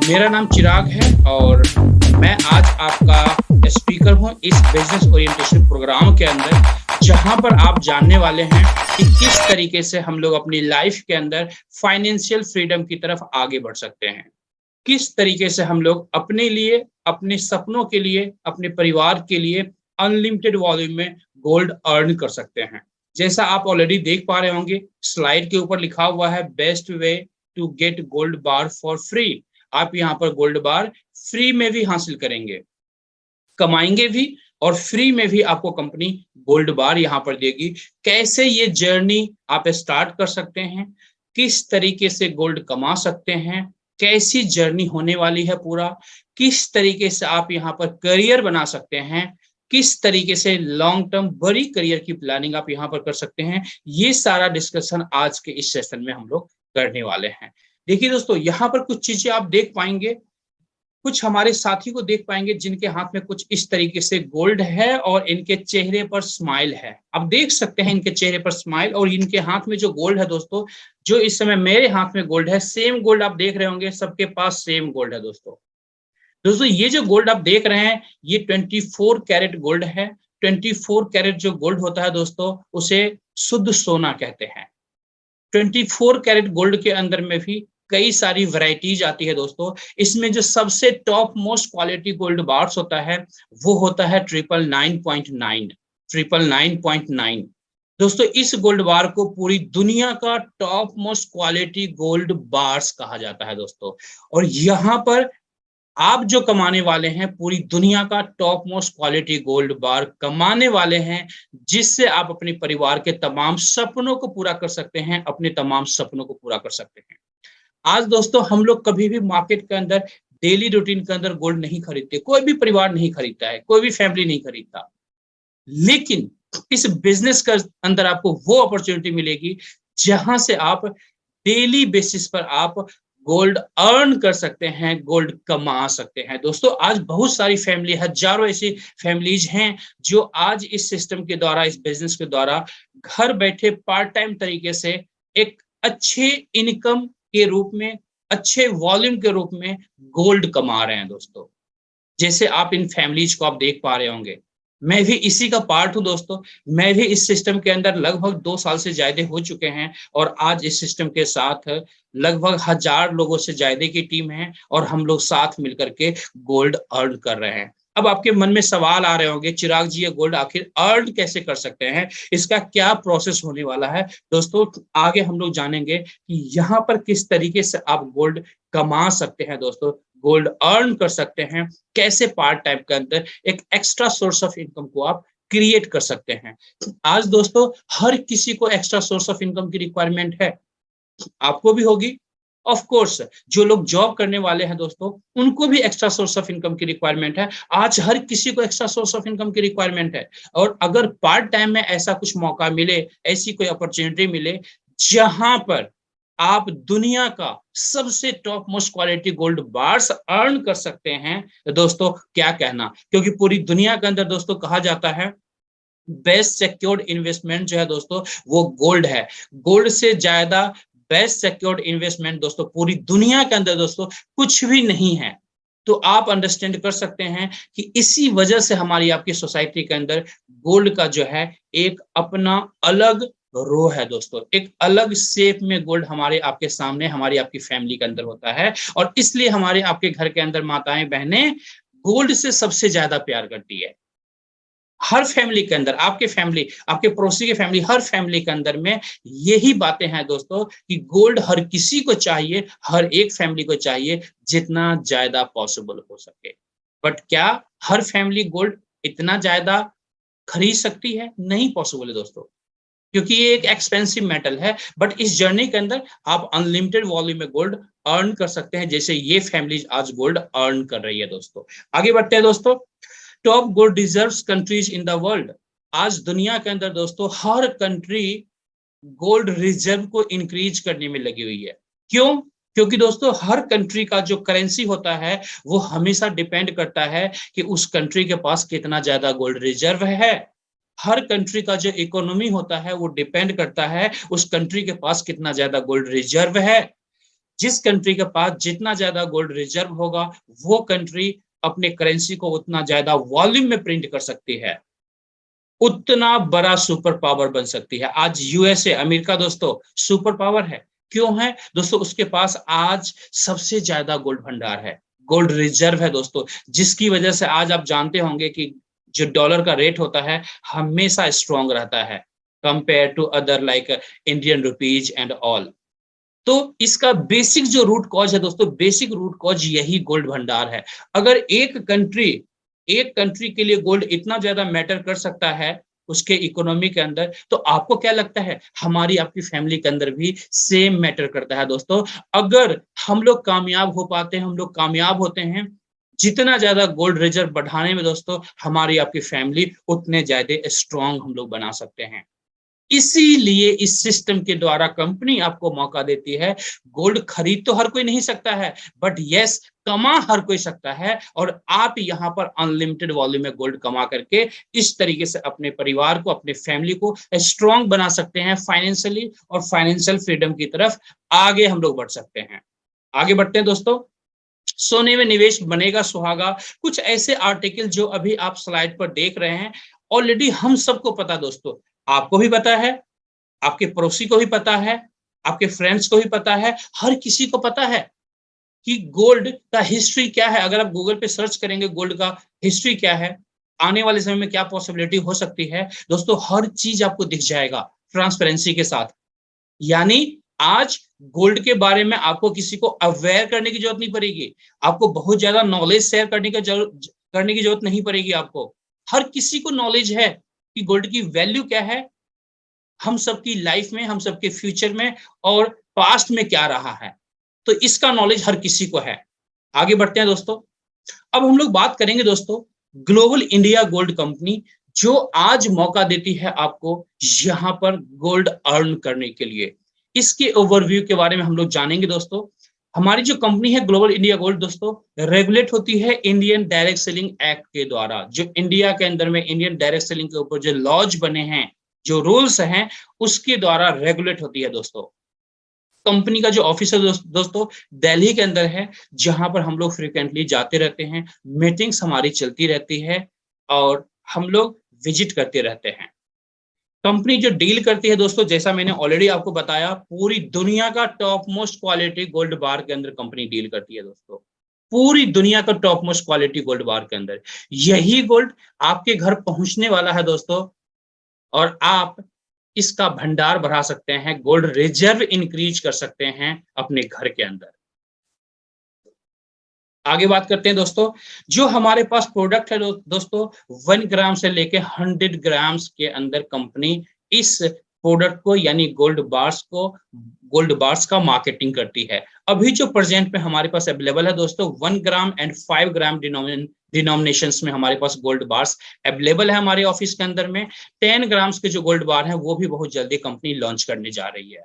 मेरा नाम चिराग है और मैं आज आपका स्पीकर हूं इस बिजनेस ओरिएंटेशन प्रोग्राम के अंदर, जहां पर आप जानने वाले हैं कि किस तरीके से हम लोग अपनी लाइफ के अंदर फाइनेंशियल फ्रीडम की तरफ आगे बढ़ सकते हैं। किस तरीके से हम लोग अपने लिए, अपने सपनों के लिए, अपने परिवार के लिए अनलिमिटेड वॉल्यूम में गोल्ड अर्न कर सकते हैं। जैसा आप ऑलरेडी देख पा रहे होंगे, स्लाइड के ऊपर लिखा हुआ है best way to get gold bar for free. आप यहाँ पर गोल्ड बार फ्री में भी हासिल करेंगे, कमाएंगे भी, और फ्री में भी आपको कंपनी गोल्ड बार यहाँ पर देगी। कैसे ये जर्नी आप स्टार्ट कर सकते हैं, किस तरीके से गोल्ड कमा सकते हैं, कैसी जर्नी होने वाली है पूरा, किस तरीके से आप यहाँ पर करियर बना सकते हैं, किस तरीके से लॉन्ग टर्म बड़ी करियर की प्लानिंग आप यहाँ पर कर सकते हैं, ये सारा डिस्कशन आज के इस सेशन में हम लोग करने वाले हैं। देखिए दोस्तों, यहाँ पर कुछ चीजें आप देख पाएंगे, कुछ हमारे साथी को देख पाएंगे जिनके हाथ में कुछ इस तरीके से गोल्ड है और इनके चेहरे पर स्माइल है। आप देख सकते हैं इनके चेहरे पर स्माइल, और इनके हाथ में जो गोल्ड है दोस्तों, जो इस समय मेरे हाथ में गोल्ड है, सेम गोल्ड आप देख रहे होंगे, सबके पास सेम गोल्ड है दोस्तों। दोस्तों ये जो गोल्ड आप देख रहे हैं, ये 24 कैरेट गोल्ड है। 24 कैरेट जो गोल्ड होता है दोस्तों, उसे शुद्ध सोना कहते हैं। 24 कैरेट गोल्ड के अंदर में भी कई सारी वैरायटीज आती है दोस्तों। इसमें जो सबसे top most quality gold bars होता है, वो होता है 999.9, 999.9। दोस्तों इस गोल्ड बार को पूरी दुनिया का top most quality gold bars कहा जाता है दोस्तों। और यहाँ पर आप जो कमाने वाले हैं, पूरी दुनिया का टॉप मोस्ट क्वालिटी गोल्ड बार कमाने वाले हैं, जिससे आप अपने परिवार के तमाम सपनों को पूरा कर सकते हैं, अपने तमाम सपनों को पूरा कर सकते हैं। आज दोस्तों हम लोग कभी भी मार्केट के अंदर डेली रूटीन के अंदर गोल्ड नहीं खरीदते, कोई भी परिवार नहीं खरीदता है, कोई भी फैमिली नहीं खरीदता। लेकिन इस बिजनेस के अंदर आपको वो अपॉर्चुनिटी मिलेगी जहां से आप डेली बेसिस पर आप गोल्ड अर्न कर सकते हैं, गोल्ड कमा सकते हैं। दोस्तों आज बहुत सारी फैमिली, हजारों ऐसी फैमिलीज हैं जो आज इस सिस्टम के द्वारा, इस बिजनेस के द्वारा घर बैठे पार्ट टाइम तरीके से एक अच्छे इनकम के रूप में, अच्छे वॉल्यूम के रूप में गोल्ड कमा रहे हैं दोस्तों। जैसे आप इन फैमिलीज को आप देख पा रहे होंगे, मैं भी इसी का पार्ट हूं दोस्तों। मैं भी इस सिस्टम के अंदर लगभग 2 साल से ज्यादा हो चुके हैं, और आज इस सिस्टम के साथ लगभग 1000 लोगों से ज्यादा की टीम है, और हम लोग साथ मिलकर के गोल्ड अर्न कर रहे हैं। अब आपके मन में सवाल आ रहे होंगे, चिराग जी ये गोल्ड आखिर अर्न कैसे कर सकते हैं, इसका क्या प्रोसेस होने वाला है? दोस्तों आगे हम लोग जानेंगे कि यहाँ पर किस तरीके से आप गोल्ड कमा सकते हैं दोस्तों, गोल्ड अर्न कर सकते हैं, कैसे पार्ट टाइम के अंदर एक एक्स्ट्रा सोर्स ऑफ इनकम को आप क्रिएट कर सकते हैं। आज दोस्तों हर किसी को एक्स्ट्रा सोर्स ऑफ इनकम की रिक्वायरमेंट है, आपको भी होगी। ऑफ कोर्स जो लोग जॉब करने वाले हैं दोस्तों, उनको भी एक्स्ट्रा सोर्स ऑफ इनकम की रिक्वायरमेंट है। आज हर किसी को एक्स्ट्रा सोर्स ऑफ इनकम की रिक्वायरमेंट है। और अगर पार्ट टाइम में ऐसा कुछ मौका मिले, ऐसी कोई अपॉर्चुनिटी मिले जहां पर आप दुनिया का सबसे top most quality gold bars earn कर सकते हैं, तो दोस्तों क्या कहना। क्योंकि पूरी दुनिया के अंदर दोस्तों कहा जाता है बेस्ट सिक्योर्ड इन्वेस्टमेंट जो है दोस्तों, वो गोल्ड है। गोल्ड से ज्यादा बेस्ट सिक्योर्ड इन्वेस्टमेंट दोस्तों पूरी दुनिया के अंदर दोस्तों कुछ भी नहीं है। तो आप अंडरस्टैंड कर सकते हैं कि इसी वजह से हमारी आपकी सोसाइटी के अंदर गोल्ड का जो है एक अपना अलग रो है दोस्तों, एक अलग शेप में गोल्ड हमारे आपके सामने, हमारी आपकी फैमिली के अंदर होता है। और इसलिए हमारे आपके घर के अंदर माताएं बहनें गोल्ड से सबसे ज्यादा प्यार करती है। हर फैमिली के अंदर, आपके फैमिली, आपके पड़ोसी के फैमिली, हर फैमिली के अंदर में यही बातें हैं दोस्तों कि गोल्ड हर किसी को चाहिए, हर एक फैमिली को चाहिए, जितना ज्यादा पॉसिबल हो सके। बट क्या हर फैमिली गोल्ड इतना ज्यादा खरीद सकती है? नहीं पॉसिबल है दोस्तों, क्योंकि ये एक एक्सपेंसिव मेटल है। बट इस जर्नी के अंदर आप अनलिमिटेड वॉल्यूम में गोल्ड अर्न कर सकते हैं, जैसे ये फैमिलीज आज गोल्ड अर्न कर रही है दोस्तों। आगे बढ़ते हैं दोस्तों। Top gold reserves countries in the world. आज दुनिया के अंदर दोस्तों हर कंट्री गोल्ड रिजर्व को इंक्रीज करने में लगी हुई है। क्यों? क्योंकि दोस्तों हर कंट्री का जो करेंसी होता है वो हमेशा डिपेंड करता है कि उस कंट्री के पास कितना ज्यादा गोल्ड रिजर्व है। हर कंट्री का जो इकोनॉमी होता है वो डिपेंड करता है उस कंट्री के पास कितना ज्यादा गोल्ड रिजर्व है। जिस कंट्री के पास जितना ज्यादा गोल्ड रिजर्व होगा, वो कंट्री अपने करेंसी को उतना ज्यादा वॉल्यूम में प्रिंट कर सकती है, उतना बड़ा सुपर पावर बन सकती है। आज यूएसए, अमेरिका दोस्तों सुपर पावर है। क्यों है दोस्तों? उसके पास आज सबसे ज्यादा गोल्ड भंडार है, गोल्ड रिजर्व है दोस्तों, जिसकी वजह से आज आप जानते होंगे कि जो डॉलर का रेट होता है हमेशा स्ट्रांग रहता है compare to other like Indian rupees and all. तो इसका बेसिक जो रूट कॉज है दोस्तों, बेसिक रूट कॉज यही गोल्ड भंडार है। अगर एक कंट्री के लिए गोल्ड इतना ज्यादा मैटर कर सकता है उसके इकोनॉमी के अंदर, तो आपको क्या लगता है हमारी आपकी फैमिली के अंदर भी सेम मैटर करता है दोस्तों। अगर हम लोग कामयाब हो पाते हैं, हम लोग कामयाब होते हैं जितना ज्यादा गोल्ड रिजर्व बढ़ाने में दोस्तों, हमारी आपकी फैमिली उतने ज्यादा स्ट्रांग हम लोग बना सकते हैं। इसीलिए इस सिस्टम के द्वारा कंपनी आपको मौका देती है। गोल्ड खरीद तो हर कोई नहीं सकता है, बट यस कमा हर कोई सकता है, और आप यहाँ पर अनलिमिटेड वॉल्यूम में गोल्ड कमा करके इस तरीके से अपने परिवार को, अपने फैमिली को स्ट्रांग बना सकते हैं फाइनेंशियली, और फाइनेंशियल फ्रीडम की तरफ आगे हम लोग बढ़ सकते हैं। आगे बढ़ते हैं दोस्तों। सोने में निवेश बनेगा सुहागा, कुछ ऐसे आर्टिकल जो अभी आप स्लाइड पर देख रहे हैं, ऑलरेडी हम सबको पता दोस्तों, आपको भी पता है, आपके पड़ोसी को भी पता है, आपके फ्रेंड्स को भी पता है, हर किसी को पता है कि गोल्ड का हिस्ट्री क्या है। अगर आप गूगल पे सर्च करेंगे गोल्ड का हिस्ट्री क्या है, आने वाले समय में क्या पॉसिबिलिटी हो सकती है दोस्तों, हर चीज आपको दिख जाएगा ट्रांसपेरेंसी के साथ। यानी आज गोल्ड के बारे में आपको किसी को अवेयर करने की जरूरत नहीं पड़ेगी, आपको बहुत ज्यादा नॉलेज शेयर करने की जरूरत नहीं पड़ेगी। आपको हर किसी को नॉलेज है कि गोल्ड की वैल्यू क्या है हम सबकी लाइफ में, हम सबके फ्यूचर में, और पास्ट में क्या रहा है, तो इसका नॉलेज हर किसी को है। आगे बढ़ते हैं दोस्तों। अब हम लोग बात करेंगे दोस्तों ग्लोबल इंडिया गोल्ड कंपनी, जो आज मौका देती है आपको यहां पर गोल्ड अर्न करने के लिए। इसके ओवरव्यू के बारे में हम लोग जानेंगे दोस्तों। हमारी जो कंपनी है ग्लोबल इंडिया गोल्ड दोस्तों, रेगुलेट होती है इंडियन डायरेक्ट सेलिंग एक्ट के द्वारा। जो इंडिया के अंदर में इंडियन डायरेक्ट सेलिंग के ऊपर जो लॉज बने हैं, जो रूल्स हैं, उसके द्वारा रेगुलेट होती है दोस्तों। कंपनी का जो ऑफिस है दोस्तों दिल्ली के अंदर है, जहां पर हम लोग फ्रिक्वेंटली जाते रहते हैं, मीटिंग्स हमारी चलती रहती है, और हम लोग विजिट करते रहते हैं। कंपनी जो डील करती है दोस्तों, जैसा मैंने ऑलरेडी आपको बताया, पूरी दुनिया का टॉप मोस्ट क्वालिटी गोल्ड बार के अंदर कंपनी डील करती है दोस्तों। पूरी दुनिया का टॉप मोस्ट क्वालिटी गोल्ड बार के अंदर यही गोल्ड आपके घर पहुंचने वाला है दोस्तों, और आप इसका भंडार बढ़ा सकते हैं, गोल्ड रिजर्व इंक्रीज कर सकते हैं अपने घर के अंदर। आगे बात करते हैं दोस्तों। जो हमारे पास प्रोडक्ट है दोस्तों, 1 ग्राम से लेके 100 ग्राम्स के अंदर कंपनी इस प्रोडक्ट को यानी गोल्ड बार्स का मार्केटिंग करती है। अभी जो प्रेजेंट में हमारे पास अवेलेबल है दोस्तों, 1 ग्राम एंड 5 ग्राम डिनोमिनेशंस में हमारे पास गोल्ड बार्स अवेलेबल है हमारे ऑफिस के अंदर में। 10 ग्राम्स के जो गोल्ड बार है वो भी बहुत जल्दी कंपनी लॉन्च करने जा रही है।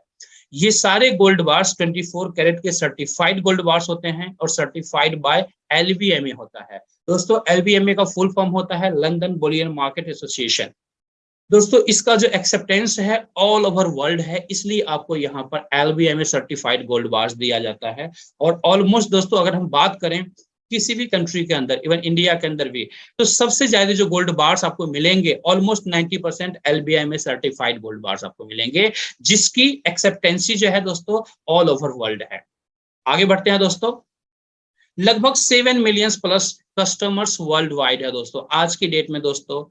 ये सारे गोल्ड बार्स 24 कैरेट के सर्टिफाइड गोल्ड बार्स होते हैं, और सर्टिफाइड बाय एलबीएमए होता है दोस्तों। एलबीएमए का फुल फॉर्म होता है लंदन बुलियन मार्केट एसोसिएशन। दोस्तों इसका जो एक्सेप्टेंस है ऑल ओवर वर्ल्ड है, इसलिए आपको यहाँ पर एलबीएमए सर्टिफाइड गोल्ड बार्स दिया जाता है। और ऑलमोस्ट दोस्तों अगर हम बात करें किसी भी कंट्री के अंदर, इवन इंडिया के अंदर भी, तो सबसे ज्यादा जो गोल्ड बार्स आपको मिलेंगे ऑलमोस्ट 90% एलबीएमए सर्टिफाइड गोल्ड बार्स आपको मिलेंगे, जिसकी एक्सेप्टेंसी जो है दोस्तों ऑल ओवर वर्ल्ड है। आगे बढ़ते हैं दोस्तों। लगभग 7 million plus customers world wide है दोस्तों। आज की डेट में दोस्तों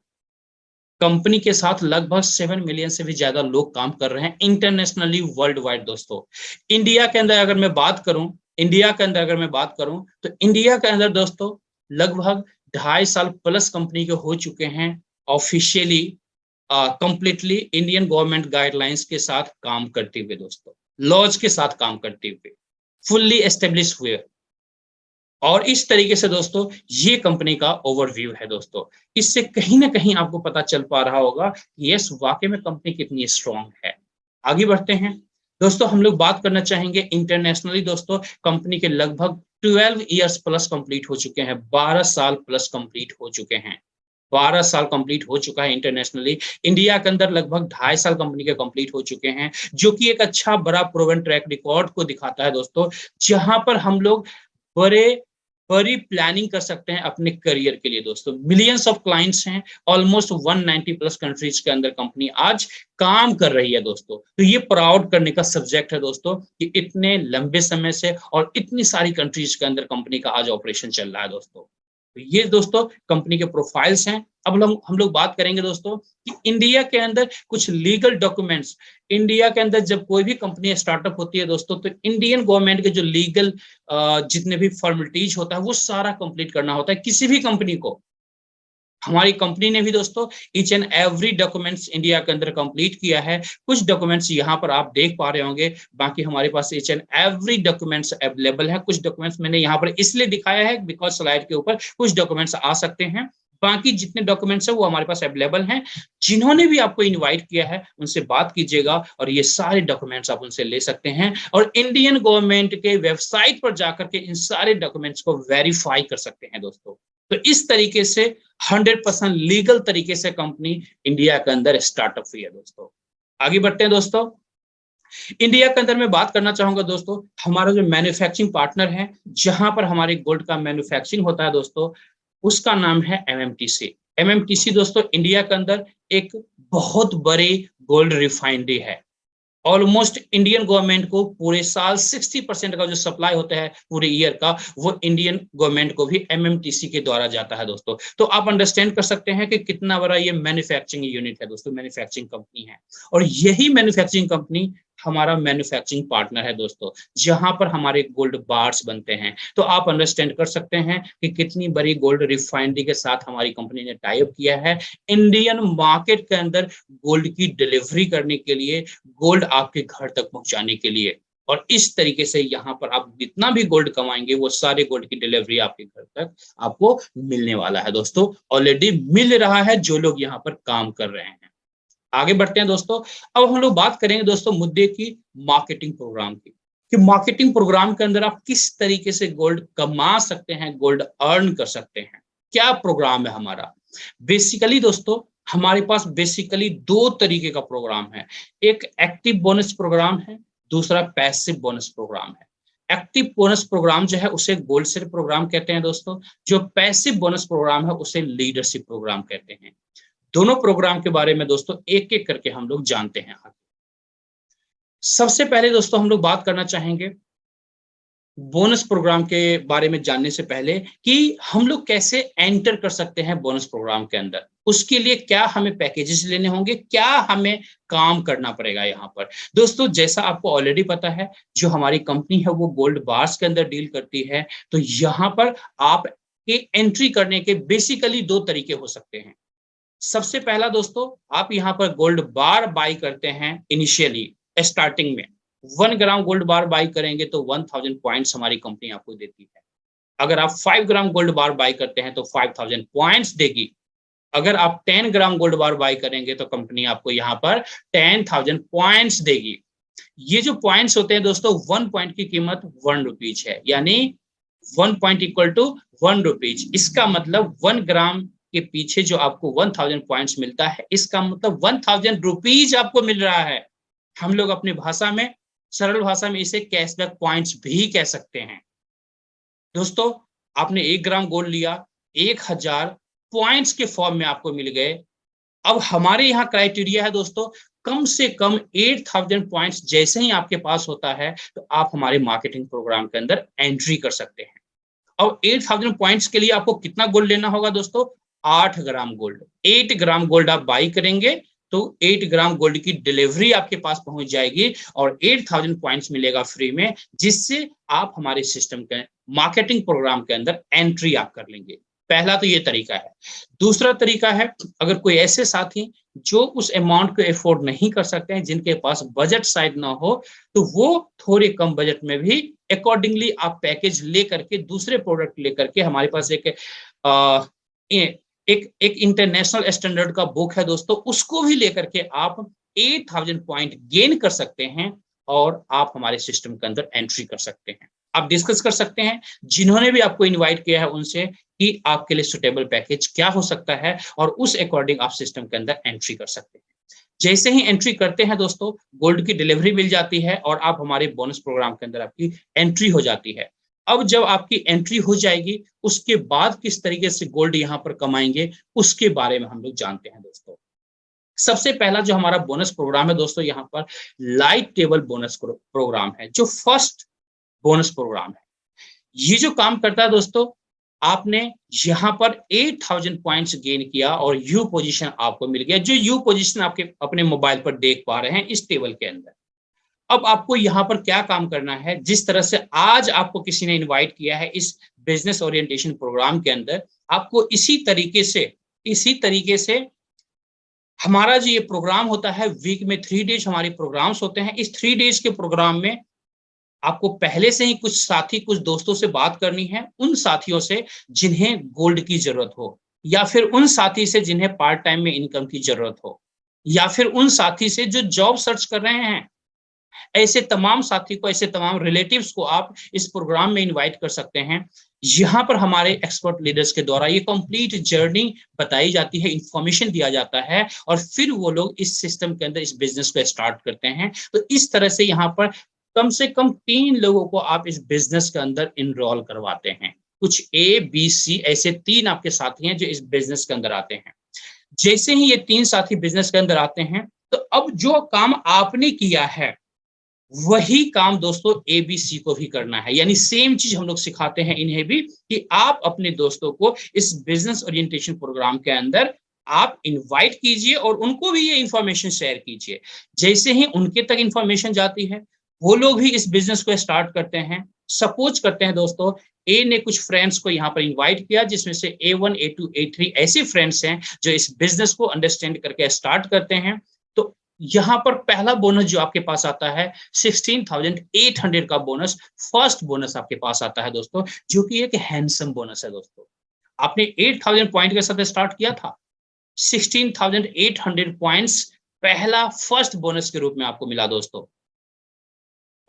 कंपनी के साथ लगभग 7 मिलियन से भी ज्यादा लोग काम कर रहे हैं इंटरनेशनली वर्ल्ड वाइड दोस्तों। इंडिया के अंदर अगर मैं बात करूं, तो इंडिया के अंदर दोस्तों लगभग 2.5 साल प्लस कंपनी के हो चुके हैं officially completely Indian government guidelines के साथ काम करते हुए दोस्तों, लॉज के साथ काम करते हुए, फुल्ली एस्टेब्लिश हुए। और इस तरीके से दोस्तों ये कंपनी का ओवरव्यू है दोस्तों। इससे कहीं ना कहीं आपको पता चल पा रहा होगा कि यस वाकई में कंपनी कितनी स्ट्रांग है। आगे बढ़ते हैं दोस्तों। हम लोग बात करना चाहेंगे इंटरनेशनली दोस्तों। कंपनी के लगभग 12 इयर्स प्लस कंप्लीट हो चुके हैं, 12 साल प्लस कंप्लीट हो चुके हैं। 12 साल कंप्लीट हो चुका है इंटरनेशनली। इंडिया के अंदर लगभग 2.5 साल कंपनी के कंप्लीट हो चुके हैं, जो कि एक अच्छा बड़ा प्रूवन ट्रैक रिकॉर्ड को दिखाता है दोस्तों, जहां पर हम लोग बड़े बड़ी प्लानिंग कर सकते हैं अपने करियर के लिए दोस्तों। मिलियंस ऑफ क्लाइंट्स हैं, ऑलमोस्ट 190 प्लस कंट्रीज के अंदर कंपनी आज काम कर रही है दोस्तों। तो ये प्राउड करने का सब्जेक्ट है दोस्तों कि इतने लंबे समय से और इतनी सारी कंट्रीज के अंदर कंपनी का आज ऑपरेशन चल रहा है दोस्तों। तो ये दोस्तों कंपनी के प्रोफाइल्स हैं। अब हम लोग बात करेंगे दोस्तों कि इंडिया के अंदर कुछ लीगल डॉक्यूमेंट्स, इंडिया के अंदर जब कोई भी कंपनी स्टार्टअप होती है दोस्तों, तो इंडियन गवर्नमेंट के जो लीगल जितने भी फॉर्मेलिटीज होता है वो सारा कंप्लीट करना होता है किसी भी कंपनी को। हमारी कंपनी ने भी दोस्तों each and every documents India के अंदर कंप्लीट किया है। कुछ डॉक्यूमेंट्स यहाँ पर आप देख पा रहे होंगे, बाकी हमारे पास each and every documents available है। कुछ डॉक्यूमेंट्स मैंने यहाँ पर इसलिए दिखाया है बिकॉज स्लाइड के ऊपर कुछ डॉक्यूमेंट्स आ सकते हैं, बाकी जितने डॉक्यूमेंट्स है वो हमारे पास अवेलेबल हैं। जिन्होंने भी आपको इनवाइट किया है उनसे बात कीजिएगा और ये सारे डॉक्यूमेंट्स आप उनसे ले सकते हैं और इंडियन गवर्नमेंट के वेबसाइट पर जाकर के इन सारे डॉक्यूमेंट्स को वेरीफाई कर सकते हैं दोस्तों। तो इस तरीके से 100% लीगल तरीके से कंपनी इंडिया के अंदर स्टार्टअप हुई है दोस्तों। आगे बढ़ते हैं दोस्तों। इंडिया के अंदर मैं बात करना चाहूंगा दोस्तों, हमारा जो मैन्युफैक्चरिंग पार्टनर है जहां पर हमारे गोल्ड का मैन्युफैक्चरिंग होता है दोस्तों, उसका नाम है एमएमटीसी। एमएमटीसी दोस्तों इंडिया के अंदर एक बहुत बड़ी गोल्ड रिफाइनरी है। ऑलमोस्ट इंडियन गवर्नमेंट को पूरे साल 60% का जो सप्लाई होता है पूरे ईयर का, वो इंडियन गवर्नमेंट को भी एमएमटीसी के द्वारा जाता है दोस्तों। तो आप अंडरस्टैंड कर सकते हैं कि कितना बड़ा ये मैन्युफैक्चरिंग यूनिट है दोस्तों, मैन्युफैक्चरिंग कंपनी है। और यही मैन्युफैक्चरिंग कंपनी हमारा मैन्युफैक्चरिंग पार्टनर है दोस्तों, जहां पर हमारे गोल्ड बार्स बनते हैं। तो आप अंडरस्टैंड कर सकते हैं कि कितनी बड़ी गोल्ड रिफाइनरी के साथ हमारी कंपनी ने टाई अप किया है इंडियन मार्केट के अंदर गोल्ड की डिलीवरी करने के लिए, गोल्ड आपके घर तक पहुंचाने के लिए। और इस तरीके से यहाँ पर आप जितना भी गोल्ड कमाएंगे वो सारे गोल्ड की डिलीवरी आपके घर तक आपको मिलने वाला है दोस्तों। ऑलरेडी मिल रहा है जो लोग यहाँ पर काम कर रहे हैं। आगे बढ़ते हैं दोस्तों। अब हम लोग बात करेंगे दोस्तों मुद्दे की मार्केटिंग प्रोग्राम की, कि मार्केटिंग प्रोग्राम के अंदर आप किस तरीके से गोल्ड कमा सकते हैं, गोल्ड अर्न कर सकते हैं। क्या प्रोग्राम है हमारा? बेसिकली दोस्तों हमारे पास बेसिकली 2 तरीके का प्रोग्राम है। एक एक्टिव बोनस प्रोग्राम है, दूसरा पैसिव बोनस प्रोग्राम है। एक्टिव बोनस प्रोग्राम जो है उसे गोल्ड सेट प्रोग्राम कहते हैं दोस्तों। जो पैसिव बोनस प्रोग्राम है उसे लीडरशिप प्रोग्राम कहते हैं। दोनों प्रोग्राम के बारे में दोस्तों एक एक करके हम लोग जानते हैं। सबसे पहले दोस्तों हम लोग बात करना चाहेंगे बोनस प्रोग्राम के बारे में जानने से पहले कि हम लोग कैसे एंटर कर सकते हैं बोनस प्रोग्राम के अंदर। उसके लिए क्या हमें पैकेजेस लेने होंगे, क्या हमें काम करना पड़ेगा यहाँ पर दोस्तों। जैसा आपको ऑलरेडी पता है जो हमारी कंपनी है वो गोल्ड बार्स के अंदर डील करती है। तो यहाँ पर आप एंट्री करने के बेसिकली 2 तरीके हो सकते हैं। सबसे पहला दोस्तों आप यहाँ पर गोल्ड बार बाई करते हैं। इनिशियली स्टार्टिंग में 1 ग्राम गोल्ड बार बाई करेंगे तो 1000 पॉइंट्स हमारी कंपनी आपको देती है। अगर आप 5 ग्राम गोल्ड बार बाई करते हैं तो 5000 पॉइंट्स देगी। अगर आप 10 ग्राम गोल्ड बार बाई करेंगे तो कंपनी आपको यहाँ पर 10,000 पॉइंट्स देगी। ये जो पॉइंट्स होते हैं दोस्तों, 1 पॉइंट की कीमत 1 रुपीज है, यानी 1 पॉइंट इक्वल टू 1 रुपीज। इसका मतलब 1 ग्राम के पीछे जो आपको 1000 पॉइंट्स मिलता है, इसका मतलब 1000 रुपीज आपको मिल रहा है। हम लोग अपनी भाषा में, सरल भाषा में इसे कैशबैक पॉइंट्स भी कह सकते हैं। दोस्तों आपने 1 ग्राम गोल्ड लिया, 1000 पॉइंट्स के फॉर्म में आपको मिल गए। अब हमारे यहाँ क्राइटेरिया है दोस्तों, कम से कम 8000 पॉइंट्स जैसे ही आपके पास होता है तो आप हमारे मार्केटिंग प्रोग्राम के अंदर एंट्री कर सकते हैं। अब 8000 पॉइंट्स के लिए आपको कितना गोल्ड लेना होगा दोस्तों? 8 ग्राम गोल्ड। 8 ग्राम गोल्ड आप बाई करेंगे तो 8 ग्राम गोल्ड की डिलीवरी आपके पास पहुंच जाएगी और 8000 पॉइंट्स मिलेगा फ्री में, जिससे आप हमारे सिस्टम के मार्केटिंग प्रोग्राम के अंदर एंट्री आप कर लेंगे। पहला तो ये तरीका है। दूसरा तरीका है, अगर कोई ऐसे साथी जो उस अमाउंट को अफोर्ड नहीं कर सकते हैं, जिनके पास बजट साइड ना हो, तो वो थोड़े कम बजट में भी अकॉर्डिंगली आप पैकेज लेकर के, दूसरे प्रोडक्ट लेकर के, हमारे पास एक इंटरनेशनल स्टैंडर्ड का बुक है दोस्तों, उसको भी लेकर के आप 8000 पॉइंट गेन कर सकते हैं और आप हमारे सिस्टम के अंदर एंट्री कर सकते हैं। आप डिस्कस कर सकते हैं जिन्होंने भी आपको इनवाइट किया है उनसे कि आपके लिए सुटेबल पैकेज क्या हो सकता है, और उस अकॉर्डिंग आप सिस्टम के अंदर एंट्री कर सकते हैं। जैसे ही एंट्री करते हैं दोस्तों, गोल्ड की डिलीवरी मिल जाती है और आप हमारे बोनस प्रोग्राम के अंदर आपकी एंट्री हो जाती है। अब जब आपकी एंट्री हो जाएगी, उसके बाद किस तरीके से गोल्ड यहाँ पर कमाएंगे, उसके बारे में हम लोग जानते हैं दोस्तों। सबसे पहला जो हमारा बोनस प्रोग्राम है दोस्तों, यहाँ पर लाइट टेबल बोनस प्रोग्राम है, जो फर्स्ट बोनस प्रोग्राम है। ये जो काम करता है दोस्तों, आपने यहाँ पर 8000 पॉइंट्स गेन किया और यू पोजीशन आपको मिल गया, जो यू पोजीशन आपके अपने मोबाइल पर देख पा रहे हैं इस टेबल के अंदर। अब आपको यहाँ पर क्या काम करना है, जिस तरह से आज आपको किसी ने इनवाइट किया है इस बिजनेस ओरिएंटेशन प्रोग्राम के अंदर, आपको इसी तरीके से हमारा जो ये प्रोग्राम होता है, वीक में 3 डेज हमारे प्रोग्राम्स होते हैं। इस 3 डेज के प्रोग्राम में आपको पहले से ही कुछ दोस्तों से बात करनी है, उन साथियों से जिन्हें गोल्ड की जरूरत हो, या फिर उन साथी से जिन्हें पार्ट टाइम में इनकम की जरूरत हो, या फिर उन साथी से जो जॉब सर्च कर रहे हैं। ऐसे तमाम साथी को, ऐसे तमाम रिलेटिव्स को आप इस प्रोग्राम में इनवाइट कर सकते हैं। यहाँ पर हमारे एक्सपर्ट लीडर्स के द्वारा ये कंप्लीट जर्नी बताई जाती है, इंफॉर्मेशन दिया जाता है, और फिर वो लोग इस सिस्टम के अंदर इस बिजनेस को स्टार्ट करते हैं। तो इस तरह से यहाँ पर कम से कम 3 लोगों को आप इस बिजनेस के अंदर इनरोल करवाते हैं। कुछ ए बी सी ऐसे 3 आपके साथी हैं जो इस बिजनेस के अंदर आते हैं। जैसे ही ये 3 साथी बिजनेस के अंदर आते हैं, तो अब जो काम आपने किया है वही काम दोस्तों एबीसी को भी करना है। यानी सेम चीज हम लोग सिखाते हैं इन्हें भी, कि आप अपने दोस्तों को इस बिजनेस ओरिएंटेशन प्रोग्राम के अंदर आप इनवाइट कीजिए और उनको भी ये इंफॉर्मेशन शेयर कीजिए। जैसे ही उनके तक इंफॉर्मेशन जाती है, वो लोग भी इस बिजनेस को स्टार्ट करते हैं। सपोज करते हैं दोस्तों, ए ने कुछ फ्रेंड्स को यहाँ पर इनवाइट किया, जिसमें से A1 A2 A3 ऐसे फ्रेंड्स हैं जो इस बिजनेस को अंडरस्टैंड करके स्टार्ट करते हैं। तो यहाँ पर पहला बोनस जो आपके पास आता है 16,800 का बोनस, फर्स्ट बोनस आपके पास आता है दोस्तों, जो कि एक हैंडसम बोनस है दोस्तों। आपने 8,000 पॉइंट के साथ स्टार्ट किया था, 16,800 पॉइंट्स पहला फर्स्ट बोनस के रूप में आपको मिला दोस्तों।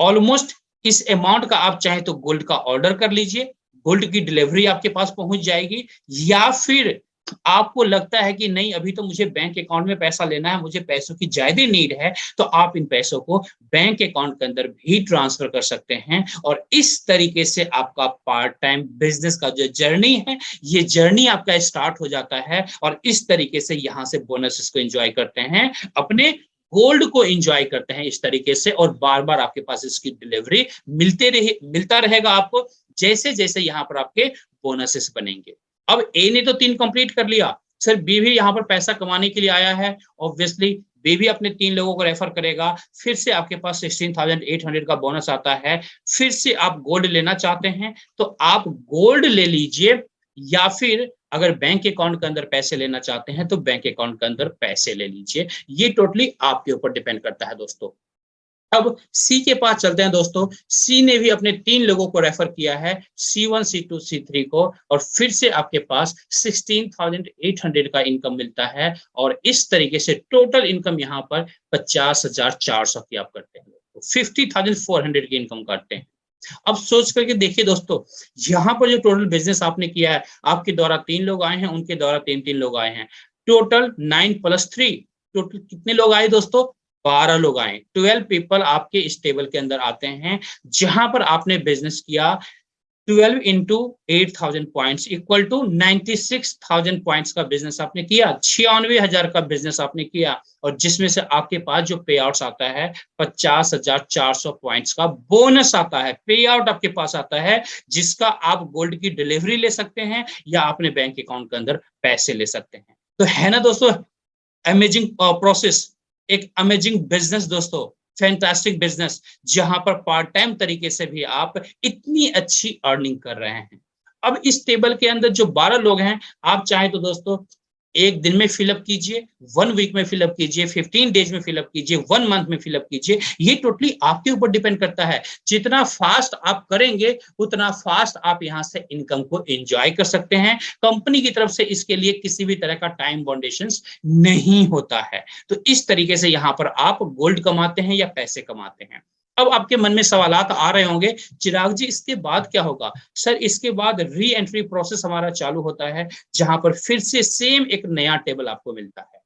ऑलमोस्ट इस अमाउंट का आप चाहे तो गोल्ड का ऑर्डर कर लीजिए, गोल्ड की डिलीवरी आपके पास पहुंच जाएगी। या फिर आपको लगता है कि नहीं, अभी तो मुझे बैंक अकाउंट में पैसा लेना है, मुझे पैसों की ज्यादा नीड है, तो आप इन पैसों को बैंक अकाउंट के अंदर भी ट्रांसफर कर सकते हैं। और इस तरीके से आपका पार्ट टाइम बिजनेस का जो जर्नी है, ये जर्नी आपका स्टार्ट हो जाता है। और इस तरीके से यहाँ से बोनसेस को एंजॉय करते हैं, अपने गोल्ड को एंजॉय करते हैं इस तरीके से, और बार बार आपके पास इसकी डिलीवरी मिलता रहेगा आपको, जैसे जैसे यहाँ पर आपके बोनसेस बनेंगे। अब ए ने तो 3 कंप्लीट कर लिया, सर बी भी यहाँ पर पैसा कमाने के लिए आया है, ऑब्वियसली बी भी अपने 3 लोगों को रेफर करेगा। फिर से आपके पास 16,800 का बोनस आता है। फिर से आप गोल्ड लेना चाहते हैं तो आप गोल्ड ले लीजिए, या फिर अगर बैंक अकाउंट के अंदर पैसे लेना चाहते हैं तो बैंक अकाउंट के अंदर पैसे ले लीजिए। ये टोटली आपके ऊपर डिपेंड करता है दोस्तों। अब सी के पास चलते हैं दोस्तों। सी ने भी अपने 3 लोगों को रेफर किया है, C1 C2 C3 को, और फिर से आपके पास 16,800 का इनकम मिलता है। और इस तरीके से टोटल इनकम यहाँ पर 50,400 की आप करते हैं, 50,400 की इनकम करते हैं। अब सोच करके देखिए दोस्तों, यहाँ पर जो टोटल बिजनेस आपने किया है, आपके द्वारा 3 लोग आए हैं, उनके द्वारा 3 लोग आए हैं, टोटल 9 + 3, टोटल कितने लोग आए दोस्तों? 12 लोग आए। 12 पीपल आपके इस टेबल के अंदर आते हैं, जहां पर आपने बिजनेस किया 12 into 8,000 points equal to 96,000 points का बिजनेस आपने किया, 96,000 का बिजनेस आपने किया, और जिसमें से आपके पास जो पे आउट आता है 50,400 पॉइंट्स का बोनस आता है, पे आउट आपके पास आता है, जिसका आप गोल्ड की डिलीवरी ले सकते हैं या अपने बैंक अकाउंट के अंदर पैसे ले सकते हैं। तो है ना दोस्तों अमेजिंग प्रोसेस, एक अमेजिंग बिजनेस दोस्तों, फैंटास्टिक बिजनेस, जहां पर पार्ट टाइम तरीके से भी आप इतनी अच्छी अर्निंग कर रहे हैं। अब इस टेबल के अंदर जो 12 लोग हैं, आप चाहे तो दोस्तों 1 दिन में फिलअप कीजिए, 1 वीक में फिलअप कीजिए, 15 डेज में फिलअप कीजिए, 1 मंथ में फिलअप कीजिए। ये टोटली आपके ऊपर डिपेंड करता है। जितना फास्ट आप करेंगे उतना फास्ट आप यहाँ से इनकम को एंजॉय कर सकते हैं। कंपनी की तरफ से इसके लिए किसी भी तरह का टाइम बाउंडेशंस नहीं होता है। तो इस तरीके से यहाँ पर आप गोल्ड कमाते हैं या पैसे कमाते हैं। अब आपके मन में सवालात आ रहे होंगे, चिराग जी इसके बाद क्या होगा? सर इसके बाद री एंट्री प्रोसेस हमारा चालू होता है, जहां पर फिर से सेम एक नया टेबल आपको मिलता है।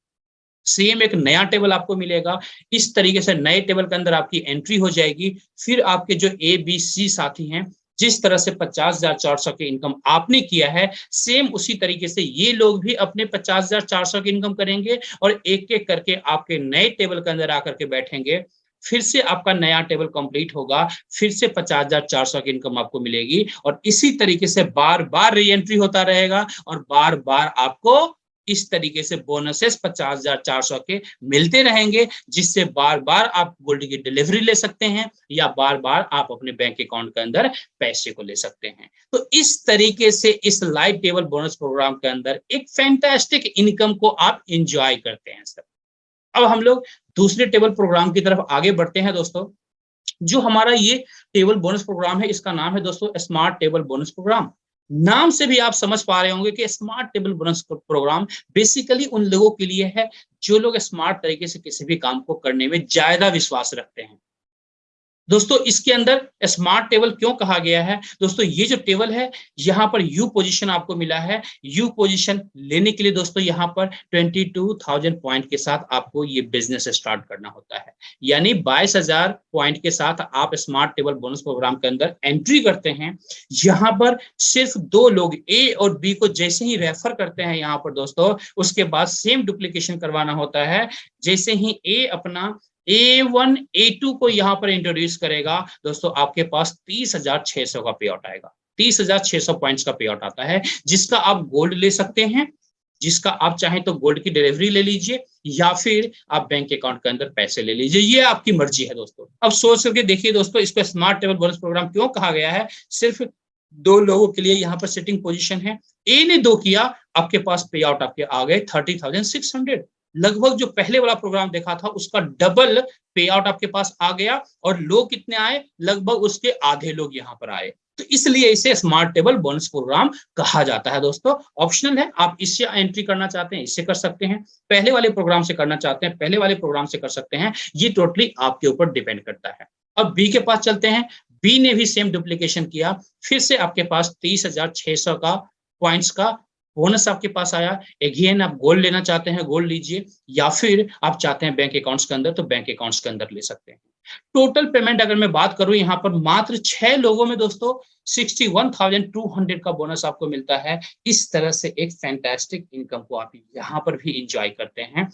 सेम एक नया टेबल आपको मिलेगा। इस तरीके से नए टेबल के अंदर आपकी एंट्री हो जाएगी। फिर आपके जो ए बी सी साथी हैं, जिस तरह से 50,400 की इनकम आपने किया है, सेम उसी तरीके से ये लोग भी अपने 50,400 की इनकम करेंगे और एक एक करके आपके नए टेबल के अंदर आकर के बैठेंगे। फिर से आपका नया टेबल कंप्लीट होगा, फिर से 50,400 की इनकम आपको मिलेगी और इसी तरीके से बार बार री एंट्री होता रहेगा और बार बार आपको इस तरीके से बोनसेस 50,400 के मिलते रहेंगे, जिससे बार बार आप गोल्ड की डिलीवरी ले सकते हैं या बार बार आप अपने बैंक अकाउंट के अंदर पैसे को ले सकते हैं। तो इस तरीके से इस लाइव टेबल बोनस प्रोग्राम के अंदर एक फैंटास्टिक इनकम को आप इंजॉय करते हैं सर। अब हम लोग दूसरे टेबल प्रोग्राम की तरफ आगे बढ़ते हैं दोस्तों। जो हमारा ये टेबल बोनस प्रोग्राम है, इसका नाम है दोस्तों स्मार्ट टेबल बोनस प्रोग्राम। नाम से भी आप समझ पा रहे होंगे कि smart table bonus program basically उन लोगों के लिए है जो लोग स्मार्ट तरीके से किसी भी काम को करने में ज्यादा विश्वास रखते हैं। दोस्तों इसके अंदर स्मार्ट टेबल क्यों कहा गया है? दोस्तों ये जो टेबल है, यहाँ पर यू पोजीशन आपको मिला है। यू पोजीशन लेने के लिए दोस्तों यहाँ पर 22,000 पॉइंट के साथ आपको ये बिजनेस स्टार्ट करना होता है। यानी 22,000 पॉइंट के साथ आप स्मार्ट टेबल बोनस प्रोग्राम के अंदर एंट्री करते हैं। यहाँ पर सिर्फ 2 लोग ए और बी को जैसे ही रेफर करते हैं यहाँ पर दोस्तों, उसके बाद सेम डुप्लीकेशन करवाना होता है। जैसे ही ए अपना A1 A2 को यहाँ पर इंट्रोड्यूस करेगा दोस्तों, आपके पास 30,600 का पे आउट आएगा। 30,600 पॉइंट्स का पे आउट आता है, जिसका आप गोल्ड ले सकते हैं, जिसका आप चाहें तो गोल्ड की डिलीवरी ले लीजिए या फिर आप बैंक अकाउंट के अंदर पैसे ले लीजिए, ये आपकी मर्जी है दोस्तों। अब सोच करके देखिए दोस्तों, इसको स्मार्ट टेबल बोनस प्रोग्राम क्यों कहा गया है? सिर्फ 2 लोगों के लिए यहाँ पर सिटिंग पोजीशन है। ए ने 2 किया, आपके पास पे आउट आपके आ गए 30,600। लगभग जो पहले वाला प्रोग्राम देखा था उसका डबल पे आउट आपके पास आ गया और लोग कितने आए? लगभग उसके आधे लोग यहाँ पर आए। तो इसलिए इसे स्मार्ट टेबल बोनस प्रोग्राम कहा जाता है दोस्तों। ऑप्शनल है, आप इससे एंट्री करना चाहते हैं इससे कर सकते हैं, पहले वाले प्रोग्राम से करना चाहते हैं पहले वाले प्रोग्राम से कर सकते हैं। ये टोटली आपके ऊपर डिपेंड करता है। अब बी के पास चलते हैं। बी ने भी सेम डुप्लीकेशन किया, फिर से आपके पास 30,600 का पॉइंट्स का बोनस आपके पास आया। अगेन आप गोल्ड लेना चाहते हैं गोल्ड लीजिए, या फिर आप चाहते हैं बैंक अकाउंट्स के अंदर तो बैंक अकाउंट्स के अंदर ले सकते हैं। टोटल पेमेंट अगर मैं बात करूं, यहाँ पर मात्र 6 लोगों में दोस्तों 61,200 का बोनस आपको मिलता है। इस तरह से एक फैंटास्टिक इनकम को आप यहाँ पर भी इंजॉय करते हैं।